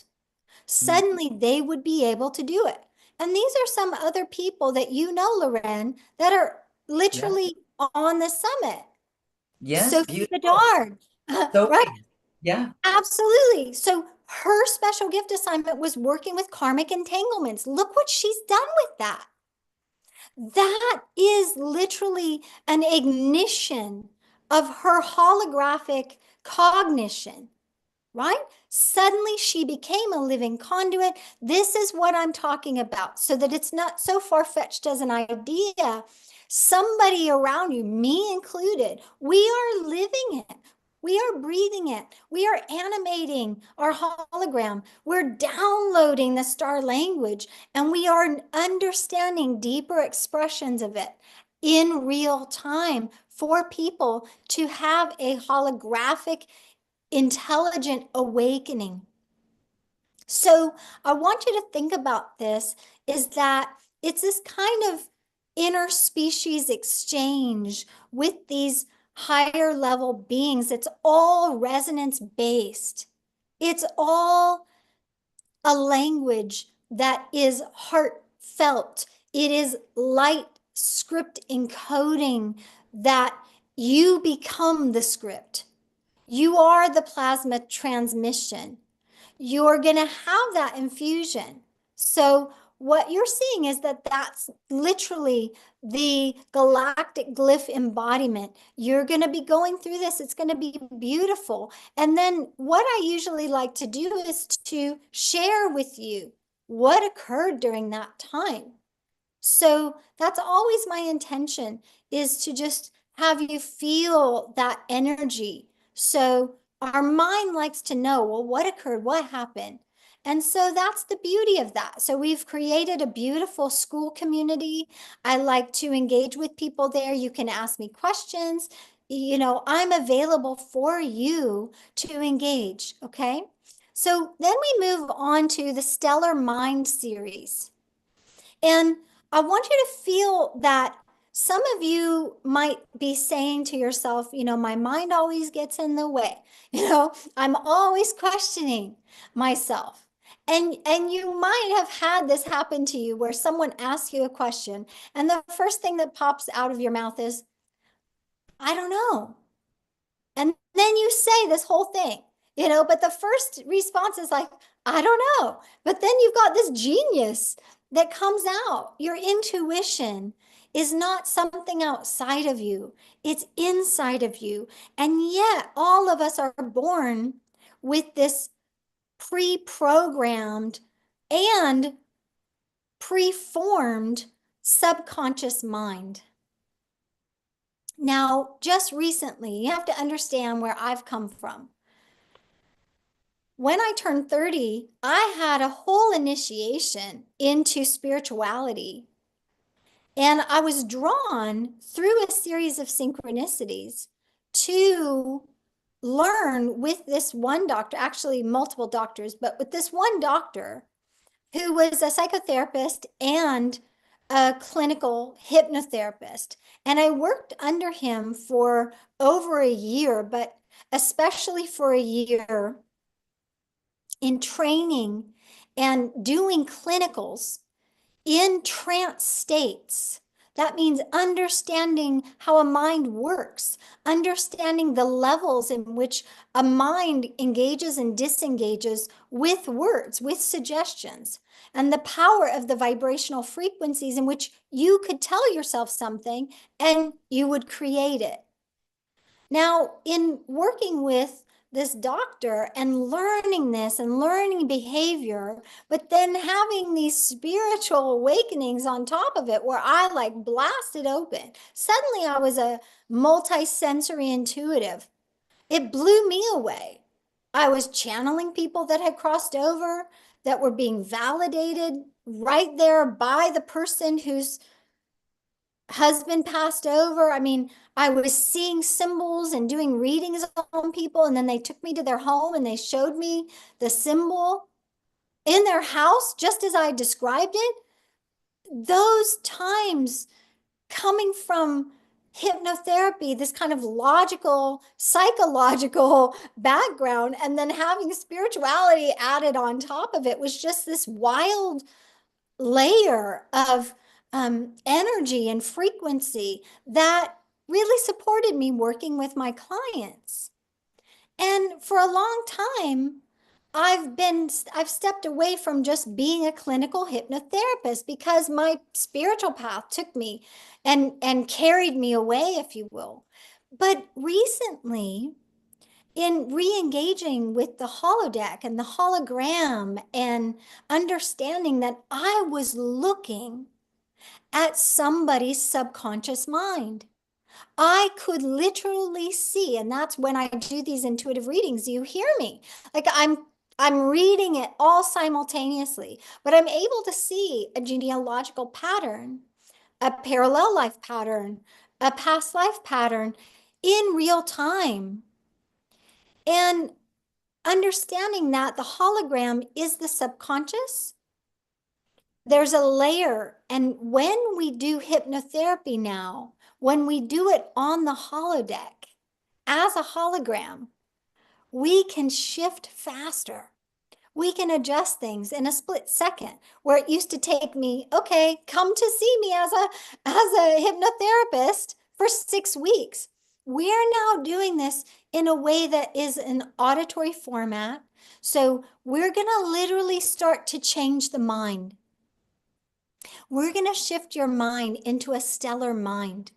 suddenly they would be able to do it. And these are some other people that you know, Loren, that are Yeah. literally on the summit. Yes, Sophie beautiful. Bedard, right? Sophie. Yeah. Absolutely. So her special gift assignment was working with karmic entanglements. Look what she's done with that. That is literally an ignition of her holographic cognition, right? Suddenly she became a living conduit. This is what I'm talking about, so that it's not so far-fetched as an idea. Somebody around you, me included, we are living it. We are breathing it. We are animating our hologram. We're downloading the star language, and we are understanding deeper expressions of it in real time for people to have a holographic intelligent awakening. So I want you to think about this, is that it's this kind of interspecies exchange with these higher level beings. It's all resonance based. It's all a language that is heartfelt. It is light script encoding that you become the script. You are the plasma transmission. You're going to have that infusion. So what you're seeing is that that's literally the galactic glyph embodiment. You're going to be going through this. It's going to be beautiful. And then what I usually like to do is to share with you what occurred during that time. So that's always my intention, is to just have you feel that energy. So our mind likes to know, well, what occurred? What happened? And so that's the beauty of that. So we've created a beautiful school community. I like to engage with people there. You can ask me questions. You know, I'm available for you to engage. Okay. So then we move on to the Stellar Mind series. And I want you to feel that some of you might be saying to yourself, you know, my mind always gets in the way. You know, I'm always questioning myself. And you might have had this happen to you where someone asks you a question and the first thing that pops out of your mouth is, I don't know. And then you say this whole thing, you know, but the first response is like, I don't know. But then you've got this genius that comes out. Your intuition is not something outside of you, it's inside of you. And yet, all of us are born with this pre programmed and preformed subconscious mind. Now, just recently, you have to understand where I've come from. When I turned 30, I had a whole initiation into spirituality. And I was drawn through a series of synchronicities to learn with this one doctor, actually multiple doctors, but with this one doctor who was a psychotherapist and a clinical hypnotherapist. And I worked under him for over a year, but especially for a year in training and doing clinicals in trance states. That means understanding how a mind works, understanding the levels in which a mind engages and disengages with words, with suggestions, and the power of the vibrational frequencies in which you could tell yourself something and you would create it. Now, in working with this doctor and learning this and learning behavior, but then having these spiritual awakenings on top of it where I like blasted open. Suddenly I was a multi-sensory intuitive. It blew me away. I was channeling people that had crossed over, that were being validated right there by the person whose husband passed over. I mean, I was seeing symbols and doing readings on people, and then they took me to their home and they showed me the symbol in their house just as I described it. Those times coming from hypnotherapy, this kind of logical, psychological background, and then having spirituality added on top of it was just this wild layer of energy and frequency that really supported me working with my clients. And for a long time, I've stepped away from just being a clinical hypnotherapist because my spiritual path took me and carried me away, if you will. But recently, in re-engaging with the holodeck and the hologram and understanding that I was looking at somebody's subconscious mind, I could literally see, and that's when I do these intuitive readings, you hear me. Like I'm reading it all simultaneously, but I'm able to see a genealogical pattern, a parallel life pattern, a past life pattern in real time. And understanding that the hologram is the subconscious, there's a layer. And when we do hypnotherapy now, when we do it on the holodeck as a hologram, we can shift faster. We can adjust things in a split second, where it used to take me, okay, come to see me as a hypnotherapist for 6 weeks. We're now doing this in a way that is an auditory format. So we're going to literally start to change the mind. We're going to shift your mind into a stellar mind,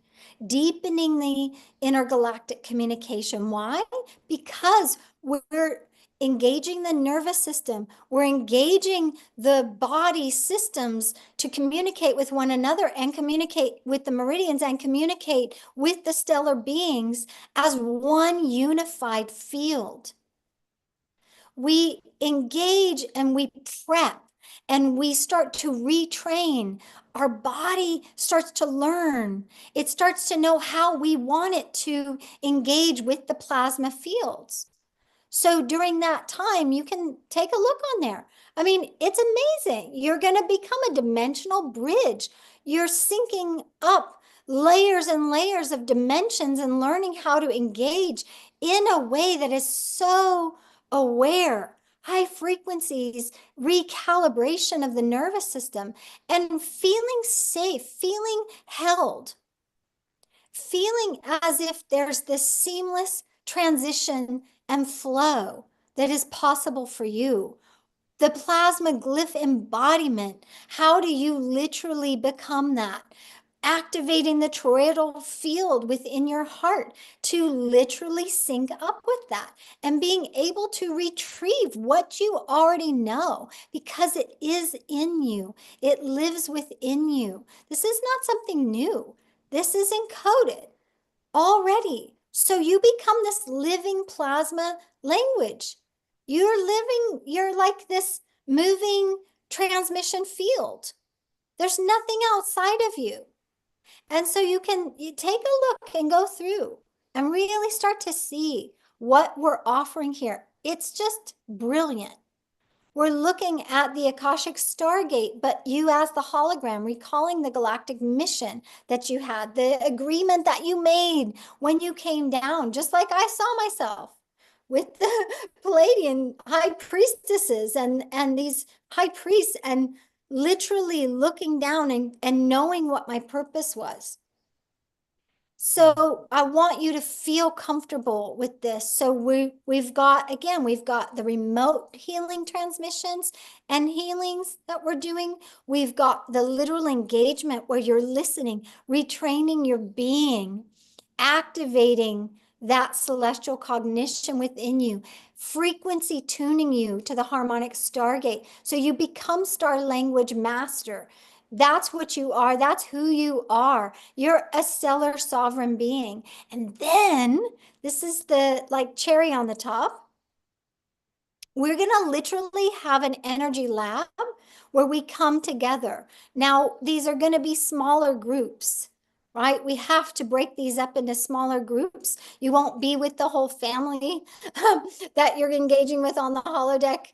deepening the intergalactic communication. Why? Because we're engaging the nervous system. We're engaging the body systems to communicate with one another and communicate with the meridians and communicate with the stellar beings as one unified field. We engage and we prep and we start to retrain. Our body starts to learn. It starts to know how we want it to engage with the plasma fields. So during that time, you can take a look on there. I mean, it's amazing. You're going to become a dimensional bridge. You're syncing up layers and layers of dimensions and learning how to engage in a way that is so aware, high frequencies, recalibration of the nervous system, and feeling safe, feeling held, feeling as if there's this seamless transition and flow that is possible for you. The plasma glyph embodiment, how do you literally become that? Activating the toroidal field within your heart to literally sync up with that and being able to retrieve what you already know because it is in you. It lives within you. This is not something new. This is encoded already. So you become this living plasma language. You're like this moving transmission field. There's nothing outside of you. And so you take a look and go through and really start to see what we're offering here. It's just brilliant. We're looking at the Akashic Stargate, but you as the hologram, recalling the galactic mission that you had, the agreement that you made when you came down, just like I saw myself with the Palladian high priestesses and these high priests, and literally looking down and knowing what my purpose was. So I want you to feel comfortable with this. So we've got the remote healing transmissions and healings that we're doing. We've got the literal engagement where you're listening, retraining your being, activating that celestial cognition within you, frequency tuning you to the harmonic stargate. So you become star language master. That's what you are. That's who you are. You're a stellar sovereign being. And then this is the like cherry on the top. We're going to literally have an energy lab where we come together. Now, these are going to be smaller groups. right? We have to break these up into smaller groups. You won't be with the whole family that you're engaging with on the holodeck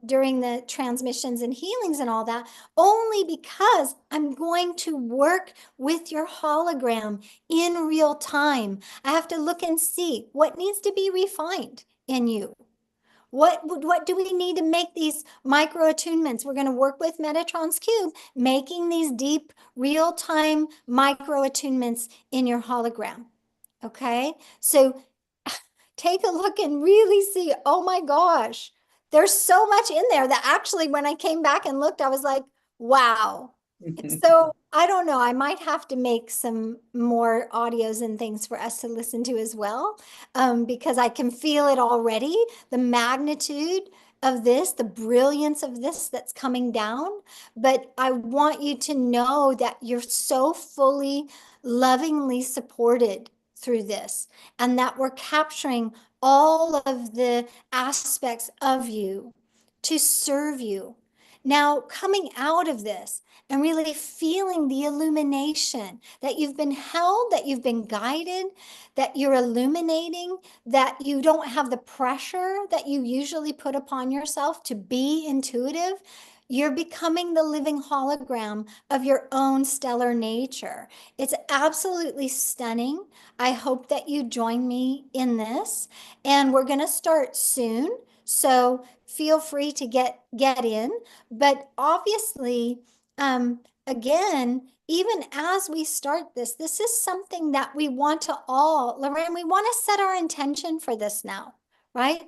during the transmissions and healings and all that, only because I'm going to work with your hologram in real time. I have to look and see what needs to be refined in you. What do we need to make these micro attunements? We're going to work with Metatron's cube, making these deep, real-time micro attunements in your hologram. Okay, so take a look and really see, oh my gosh, there's so much in there that actually when I came back and looked, I was like, wow. So I don't know, I might have to make some more audios and things for us to listen to as well, because I can feel it already, the magnitude of this, the brilliance of this that's coming down. But I want you to know that you're so fully, lovingly supported through this, and that we're capturing all of the aspects of you to serve you. Now, coming out of this and really feeling the illumination that you've been held, that you've been guided, that you're illuminating, that you don't have the pressure that you usually put upon yourself to be intuitive. You're becoming the living hologram of your own stellar nature. It's absolutely stunning. I hope that you join me in this, and we're going to start soon. So feel free to get in. But obviously, again, even as we start this, this is something that we want to all, Lorraine, we want to set our intention for this now, right?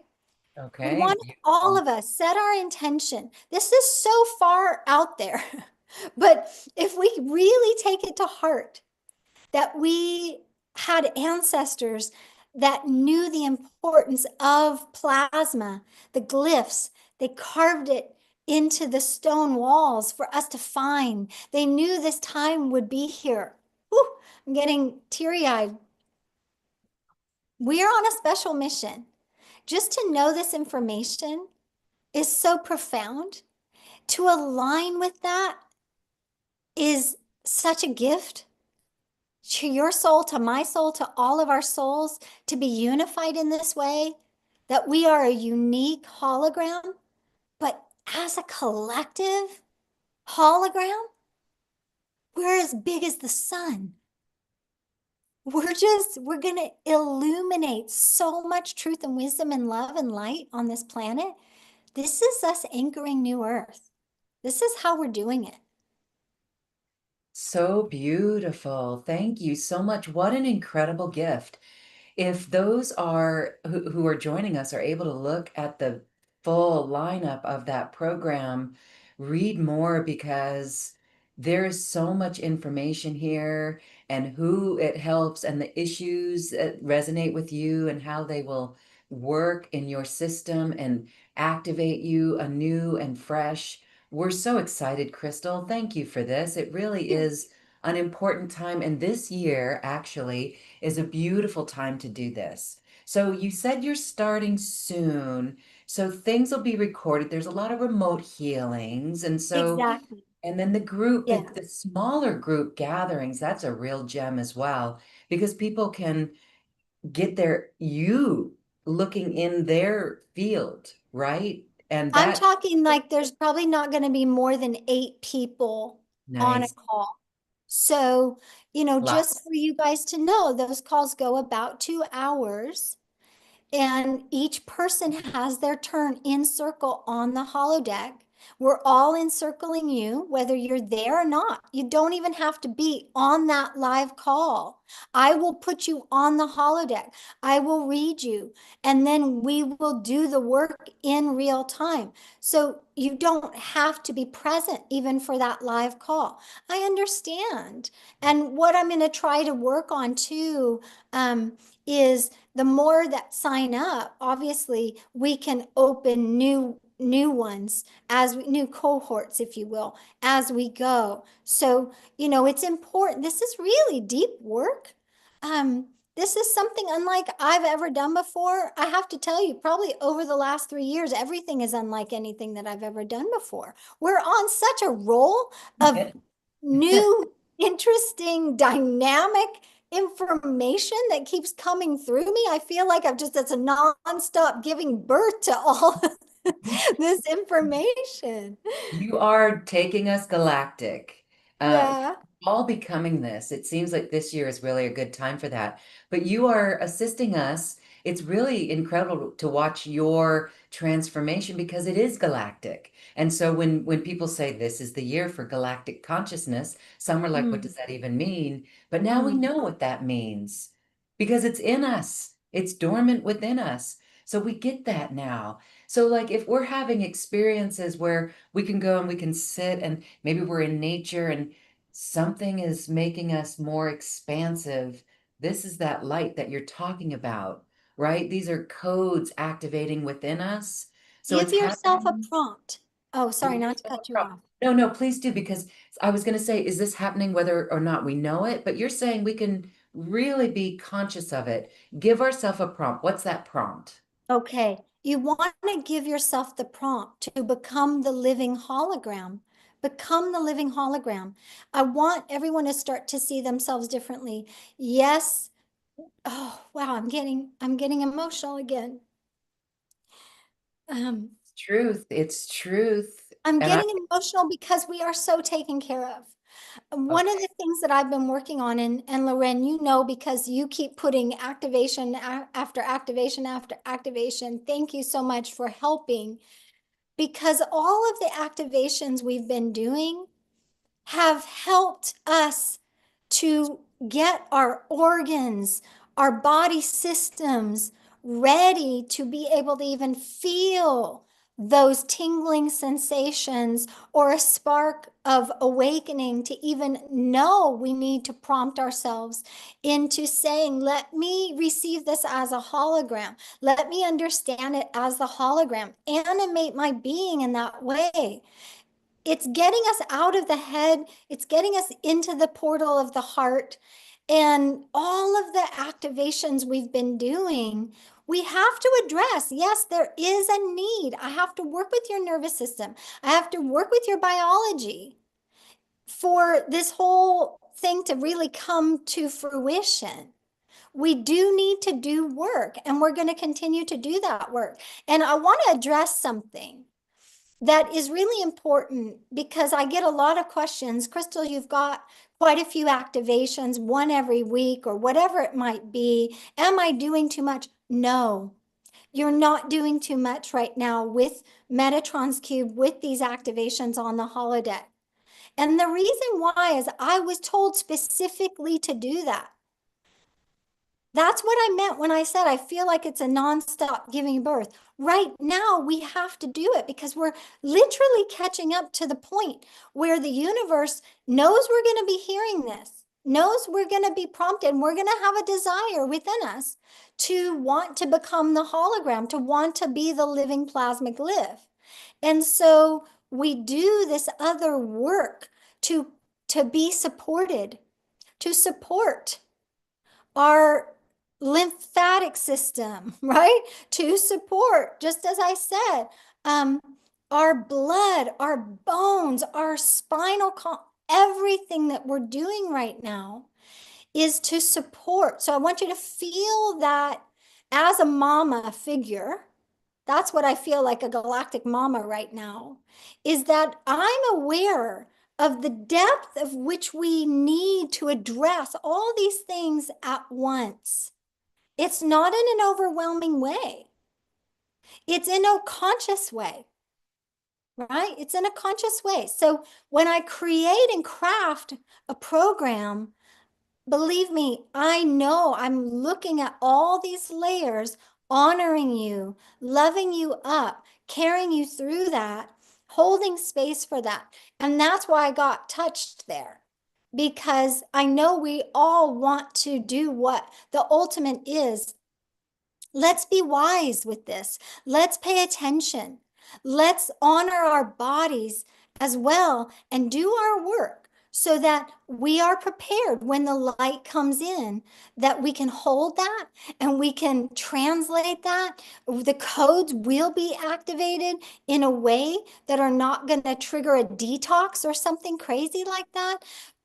We Okay, want all beautiful. of us set our intention. This is so far out there, but if we really take it to heart, that we had ancestors that knew the importance of plasma, the glyphs. They carved it into the stone walls for us to find. They knew this time would be here. Whew, I'm getting teary-eyed. We're on a special mission. Just to know this information is so profound. To align with that is such a gift to your soul, to my soul, to all of our souls, to be unified in this way, that we are a unique hologram, but as a collective hologram, we're as big as the sun. We're going to illuminate so much truth and wisdom and love and light on this planet. This is us anchoring New Earth. This is how we're doing it. So beautiful. Thank you so much. What an incredible gift. If those are who are joining us are able to look at the full lineup of that program, read more because there's so much information here and who it helps and the issues that resonate with you and how they will work in your system and activate you anew and fresh. We're so excited, Christel. Thank you for this. It really is an important time. And this year, actually, is a beautiful time to do this. So you said you're starting soon. So things will be recorded. There's a lot of remote healings. And so, Exactly. and then the group, Yeah. the smaller group gatherings, that's a real gem as well, because people can get you looking in their field, right? And I'm that, talking like there's probably not going to be more than 8 people on a nice. call. So, just Lots. for you guys to know, those calls go about 2 hours. And each person has their turn in circle on the holodeck. We're all encircling you, whether you're there or not. You don't even have to be on that live call. I will put you on the holodeck. I will read you, and then we will do the work in real time. So you don't have to be present even for that live call. I understand. And what I'm going to try to work on too, is the more that sign up, obviously we can open new ones new cohorts, if you will, as we go. So, it's important. This is really deep work. This is something unlike I've ever done before. I have to tell you, probably over the last 3 years, everything is unlike anything that I've ever done before. We're on such a roll of new interesting, dynamic information that keeps coming through me. I feel like it's a nonstop giving birth to all this information. You are taking us galactic. Yeah. All becoming this. It seems like this year is really a good time for that. But you are assisting us. It's really incredible to watch your transformation because it is galactic. And so when people say this is the year for galactic consciousness, some are like, what Mm, does that even mean? But now we mm. know what that means because it's in us. It's dormant within us. So we get that now. So, like, if we're having experiences where we can go and we can sit and maybe we're in nature and something is making us more expansive, this is that light that you're talking about, right? These are codes activating within us. So, Give it's yourself a happening. prompt. Oh, Give sorry, not to yourself cut a you prompt. off. No, no, please do, because I was going to say, is this happening whether or not we know it? But you're saying we can really be conscious of it. Give ourselves a prompt. What's that prompt? Okay, you want to give yourself the prompt to become the living hologram. Become the living hologram. I want everyone to start to see themselves differently. Yes. Oh, wow, I'm getting emotional again. Um, Truth. It's truth. I'm And I, getting emotional because we are so taken care of. One of okay. the things that I've been working on, and Loren, you know, because you keep putting activation after activation after activation. Thank you so much for helping, because all of the activations we've been doing have helped us to get our organs, our body systems ready to be able to even feel those tingling sensations or a spark of awakening to even know we need to prompt ourselves into saying, let me receive this as a hologram. Let me understand it as the hologram. Animate my being in that way. It's getting us out of the head, it's getting us into the portal of the heart. And all of the activations we've been doing, we have to address. Yes, there is a need. I have to work with your nervous system, I have to work with your biology for this whole thing to really come to fruition. We do need to do work, and we're going to continue to do that work. And I want to address something that is really important, because I get a lot of questions. Christel, you've got quite a few activations, one every week or whatever it might be. Am I doing too much? No, you're not doing too much right now with Metatron's Cube, with these activations on the holodeck. And the reason why is I was told specifically to do that. That's what I meant when I said I feel like it's a nonstop giving birth. Right now, we have to do it because we're literally catching up to the point where the universe knows we're going to be hearing this, knows we're going to be prompted, and we're going to have a desire within us to want to become the hologram, to want to be the living plasmic live. And so we do this other work to be supported, to support our lymphatic system, right? To support, just as I said, our blood, our bones, our spinal everything that we're doing right now is to support. So I want you to feel that as a mama figure. That's what I feel like, a galactic mama right now, is that I'm aware of the depth of which we need to address all these things at once. It's not in an overwhelming way. It's in a conscious way, right? It's in a conscious way. So when I create and craft a program, believe me, I know I'm looking at all these layers, honoring you, loving you up, carrying you through that, holding space for that. And that's why I got touched there, because I know we all want to do what the ultimate is. Let's be wise with this. Let's pay attention. Let's honor our bodies as well and do our work so that we are prepared when the light comes in, that we can hold that and we can translate that. The codes will be activated in a way that are not going to trigger a detox or something crazy like that.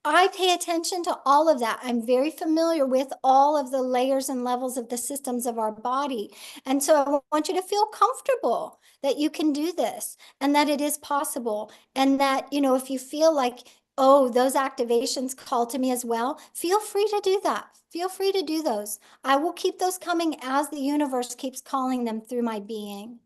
I pay attention to all of that. I'm very familiar with all of the layers and levels of the systems of our body. And so I want you to feel comfortable that you can do this and that it is possible. And that, if you feel like, oh, those activations call to me as well, feel free to do that. Feel free to do those. I will keep those coming as the universe keeps calling them through my being.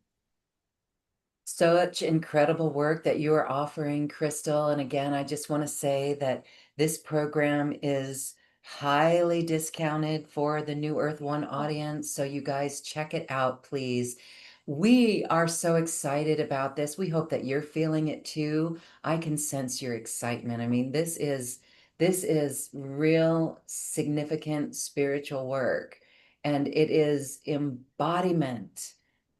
Such incredible work that you are offering, Christel. And again, I just want to say that this program is highly discounted for the New Earth One audience. So you guys check it out, please. We are so excited about this. We hope that you're feeling it too. I can sense your excitement. I mean, this is real significant spiritual work, and it is embodiment,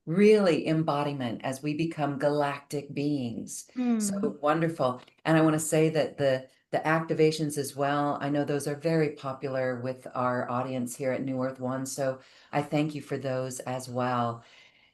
really embodiment as we become galactic beings. Hmm. So wonderful. And I want to say that the activations as well, I know those are very popular with our audience here at New Earth One. So I thank you for those as well.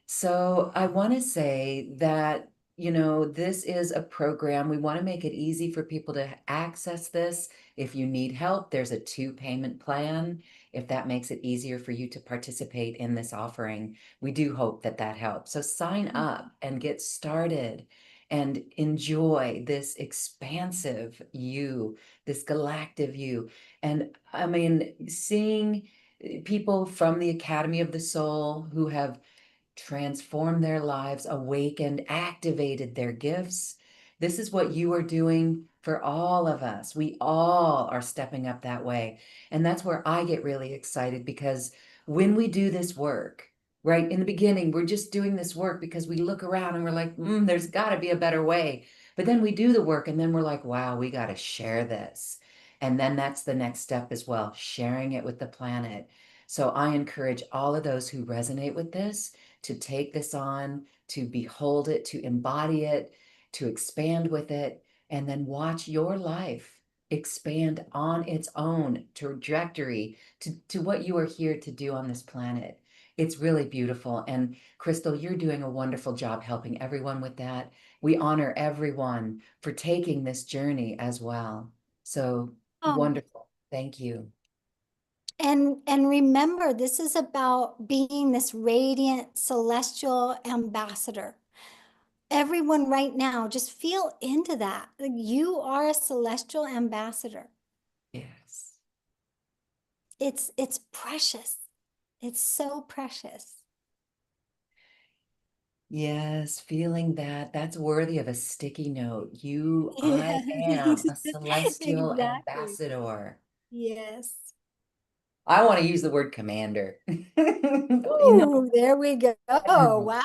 So I want to say that, this is a program. We want to make it easy for people to access this. If you need help, there's a two-payment plan. If that makes it easier for you to participate in this offering, we do hope that that helps. So sign up and get started and enjoy this expansive you, this galactic you. And I mean, seeing people from the Academy of the Soul who have transformed their lives, awakened, activated their gifts. This is what you are doing for all of us. We all are stepping up that way. And that's where I get really excited because when we do this work, right in the beginning, we're just doing this work because we look around and we're like, there's got to be a better way. But then we do the work and then we're like, wow, we got to share this. And then that's the next step as well, sharing it with the planet. So I encourage all of those who resonate with this to take this on, to behold it, to embody it, to expand with it, and then watch your life expand on its own trajectory to what you are here to do on this planet. It's really beautiful. And Christel, you're doing a wonderful job helping everyone with that. We honor everyone for taking this journey as well. So Oh, wonderful. Thank you. and remember, this is about being this radiant celestial ambassador. Everyone right now, just feel into that. Like you are a celestial ambassador. Yes. It's precious. It's so precious. Yes, feeling that. That's worthy of a sticky note. I am Yes, a celestial exactly. ambassador. Yes. I want to use the word commander. Ooh, there we go. Admiral. Wow.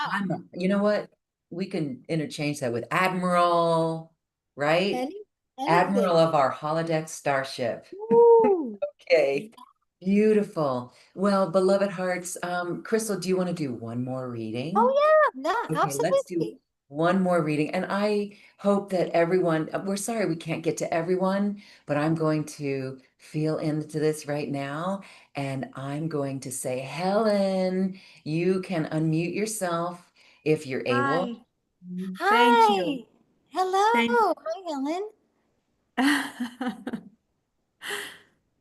You know what? We can interchange that with admiral, right? Any anything. Admiral of our holodeck starship. Ooh. Okay. Beautiful. Well, beloved hearts, Christel, do you want to do one more reading? Oh yeah, yeah, Okay, let's do absolutely. one more reading. And I hope that everyone, we're sorry we can't get to everyone, but I'm going to feel into this right now. And I'm going to say, Helen, you can unmute yourself if you're able. Hi. Thank you. Hi. Hello. Thank Hi, Ellen.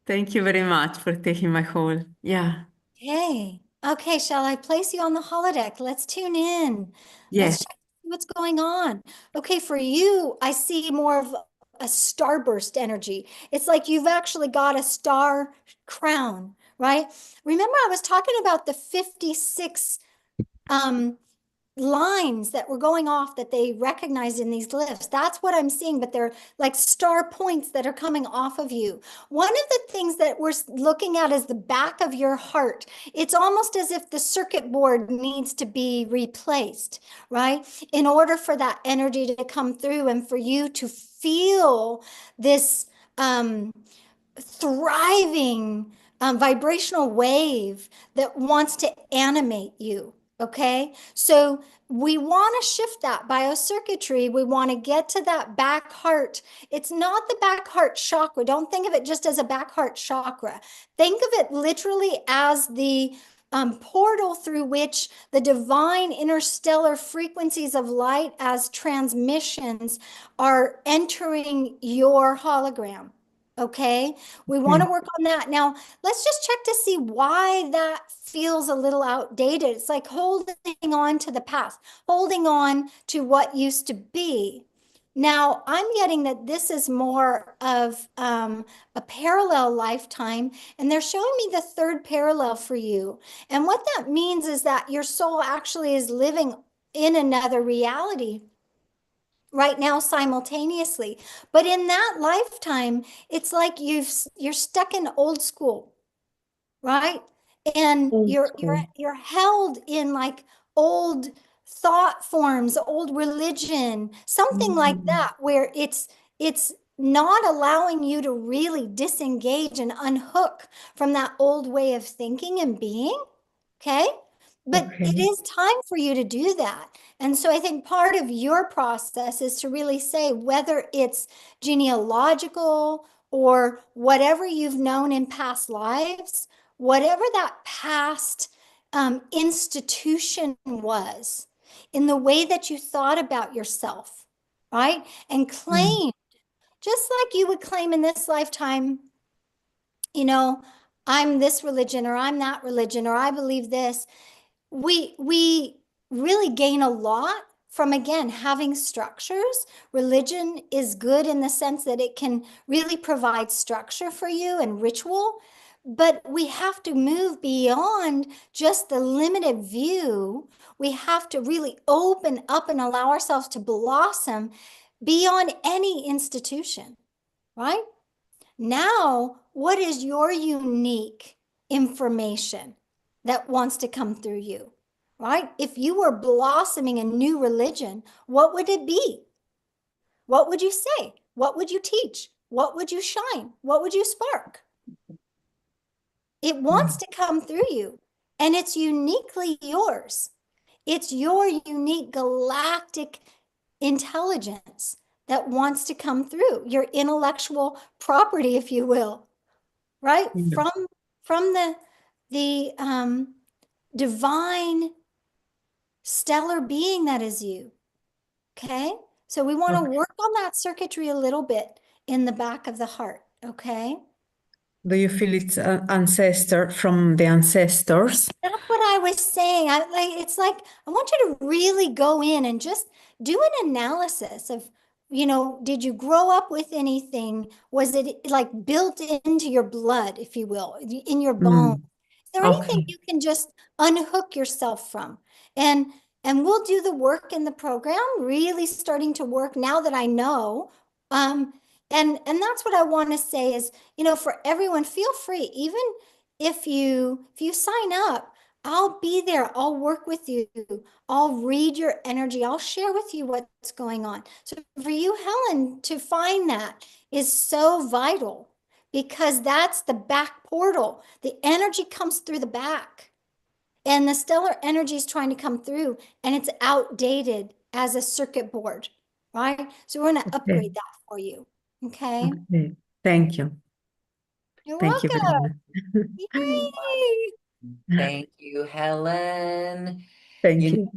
Thank you very much for taking my call. Yeah. Hey. Okay, shall I place you on the holodeck? Let's tune in. Let's Yes. check what's going on. Okay, for you, I see more of a starburst energy. It's like you've actually got a star crown, right? Remember, I was talking about the 56 um lines that were going off that they recognized in these glyphs. That's what I'm seeing, but they're like star points that are coming off of you. One of the things that we're looking at is the back of your heart. It's almost as if the circuit board needs to be replaced, right? In order for that energy to come through and for you to feel this thriving vibrational wave that wants to animate you. Okay, so we want to shift that biocircuitry. We want to get to that back heart. It's not the back heart chakra. Don't think of it just as a back heart chakra. Think of it literally as the portal through which the divine interstellar frequencies of light as transmissions are entering your hologram. Okay, we want to work on that. Now, let's just check to see why that feels a little outdated. It's like holding on to the past, holding on to what used to be. Now, I'm getting that this is more of a parallel lifetime, and they're showing me the third parallel for you. And what that means is that your soul actually is living in another reality right now simultaneously. But in that lifetime, it's like you're stuck in old school, right? And Old you're you're school. you're held in like old thought forms, old religion, something like Mm. that, where it's not allowing you to really disengage and unhook from that old way of thinking and being. Okay. But it Okay. is time for you to do that. And so I think part of your process is to really say whether it's genealogical or whatever you've known in past lives, whatever that past institution was, in the way that you thought about yourself, right? And Mm. claim, just like you would claim in this lifetime, you know, I'm this religion or I'm that religion or I believe this. We really gain a lot from, again, having structures. Religion is good in the sense that it can really provide structure for you and ritual, but we have to move beyond just the limited view. We have to really open up and allow ourselves to blossom beyond any institution, right? Now, what is your unique information that wants to come through you, right? If you were blossoming a new religion, what would it be? What would you say? What would you teach? What would you shine? What would you spark? It wants Mm. to come through you, and it's uniquely yours. It's your unique galactic intelligence that wants to come through, your intellectual property, if you will, right? Yeah. From the divine stellar being that is you. Okay. So we want to Okay. work on that circuitry a little bit in the back of the heart. Okay. Do you feel it's ancestor from the ancestors? That's what I was saying. It's like I want you to really go in and just do an analysis of, did you grow up with anything? Was it like built into your blood, if you will, in your bones? Mm. Is there anything Okay. you can just unhook yourself from? And and we'll do the work in the program, really starting to work now that I know. Um, and that's what I want to say is, for everyone, feel free, even if you sign up, I'll be there. I'll work with you. I'll read your energy. I'll share with you what's going on. So for you, Helen, to find that is so vital because that's the back portal. The energy comes through the back, and the stellar energy is trying to come through, and it's outdated as a circuit board, right? So we're going to Okay. upgrade that for you. Okay. Okay. Thank you. You're Thank you very welcome. much. Yay. Thank you, Helen. Thank You you.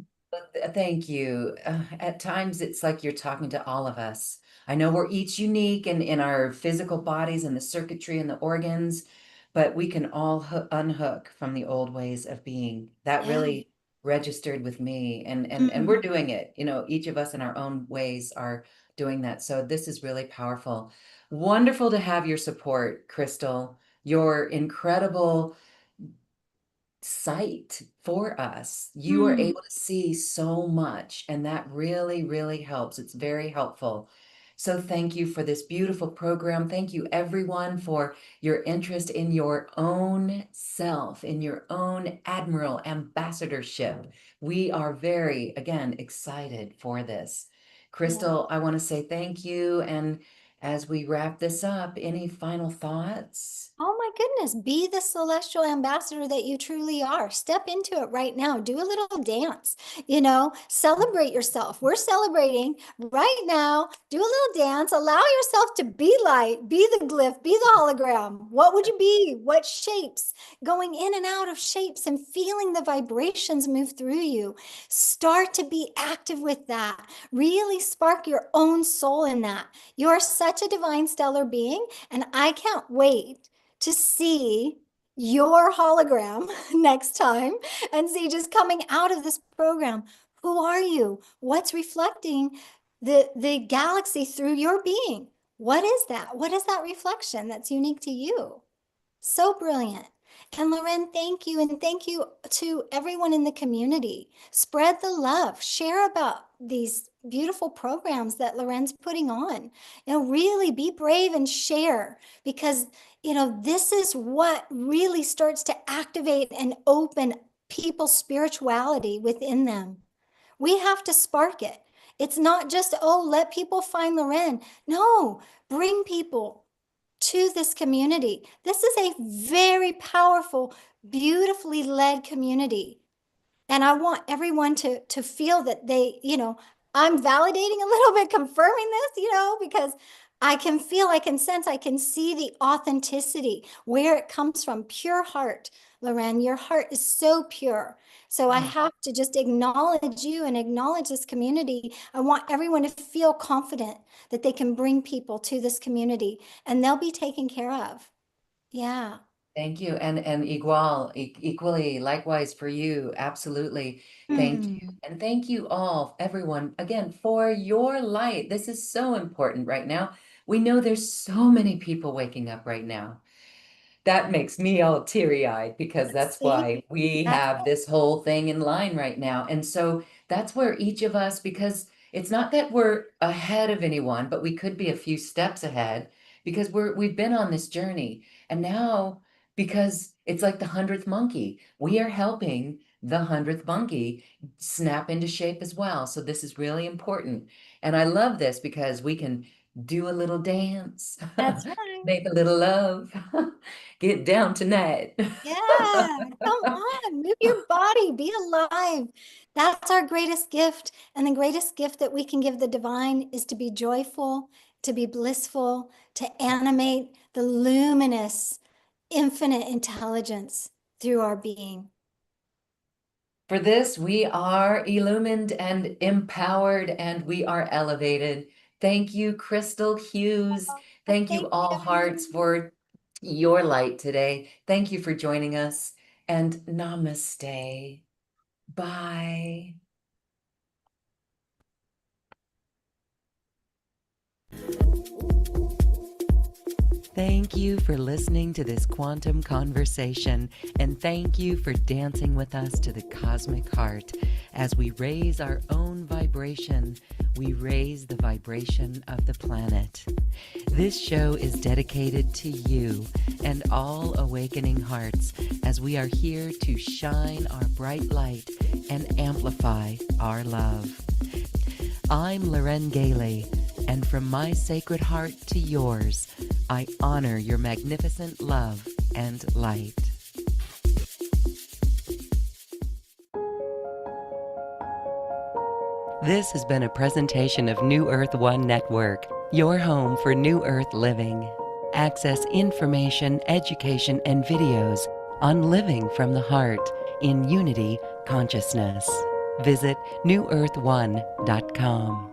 Thank you. At times, it's like you're talking to all of us. I know we're each unique in our physical bodies and the circuitry and the organs, but we can all unhook from the old ways of being. That Yeah. really registered with me, and Mhm. we're doing it. Each of us in our own ways are doing that. So this is really powerful. Wonderful to have your support, Christel. Your incredible sight for us. You are Mm. able to see so much, and that really, really helps. It's very helpful. So thank you for this beautiful program. Thank you, everyone, for your interest in your own self, in your own admiral ambassadorship. We are very, again, excited for this. Yeah. Christel, I want to say thank you. And as we wrap this up, any final thoughts? Oh my goodness, be the celestial ambassador that you truly are. Step into it right now. Do a little dance, celebrate yourself. We're celebrating right now. Do a little dance. Allow yourself to be light, be the glyph, be the hologram. What would you be? What shapes? Going in and out of shapes and feeling the vibrations move through you. Start to be active with that. Really spark your own soul in that. You're such a divine stellar being, and I can't wait to see your hologram next time and see just coming out of this program. Who are you? What's reflecting the galaxy through your being? What is that? What is that reflection that's unique to you? So brilliant. And Loren, thank you. And thank you to everyone in the community. Spread the love. Share about these beautiful programs that Loren's putting on. Really be brave and share, because, this is what really starts to activate and open people's spirituality within them. We have to spark it. It's not just, let people find Loren. No, bring people to this community. This is a very powerful, beautifully led community. And I want everyone to feel that they, I'm validating a little bit, confirming this, because I can feel, I can sense, I can see the authenticity, where it comes from. Pure heart, Loren, your heart is so pure. So I have to just acknowledge you and acknowledge this community. I want everyone to feel confident that they can bring people to this community and they'll be taken care of. Yeah. Thank you. And equally, likewise for you. Absolutely. Thank you. And thank you all, everyone, again, for your light. This is so important right now. We know there's so many people waking up right now. That makes me all teary-eyed, because that's why we have this whole thing in line right now. And so that's where each of us, because it's not that we're ahead of anyone, but we could be a few steps ahead, because we've been on this journey. And now, because it's like the 100th monkey, we are helping the 100th monkey snap into shape as well. So this is really important. And I love this because we can do a little dance. That's right. Make a little love. Get down tonight. Yeah, come on, move your body, be alive. That's our greatest gift. And the greatest gift that we can give the divine is to be joyful, to be blissful, to animate the luminous, infinite intelligence through our being. For this, we are illumined and empowered, and we are elevated. Thank you, Christel Hughes. Thank you, all hearts, for your light today. Thank you for joining us, and namaste. Bye. Thank you for listening to this quantum conversation, and thank you for dancing with us to the cosmic heart. As we raise our own vibration, we raise the vibration of the planet. This show is dedicated to you and all awakening hearts, as we are here to shine our bright light and amplify our love. I'm Loren Gailey, and from my sacred heart to yours, I honor your magnificent love and light. This has been a presentation of New Earth One Network, your home for New Earth living. Access information, education, and videos on living from the heart in unity consciousness. Visit newearth1.com.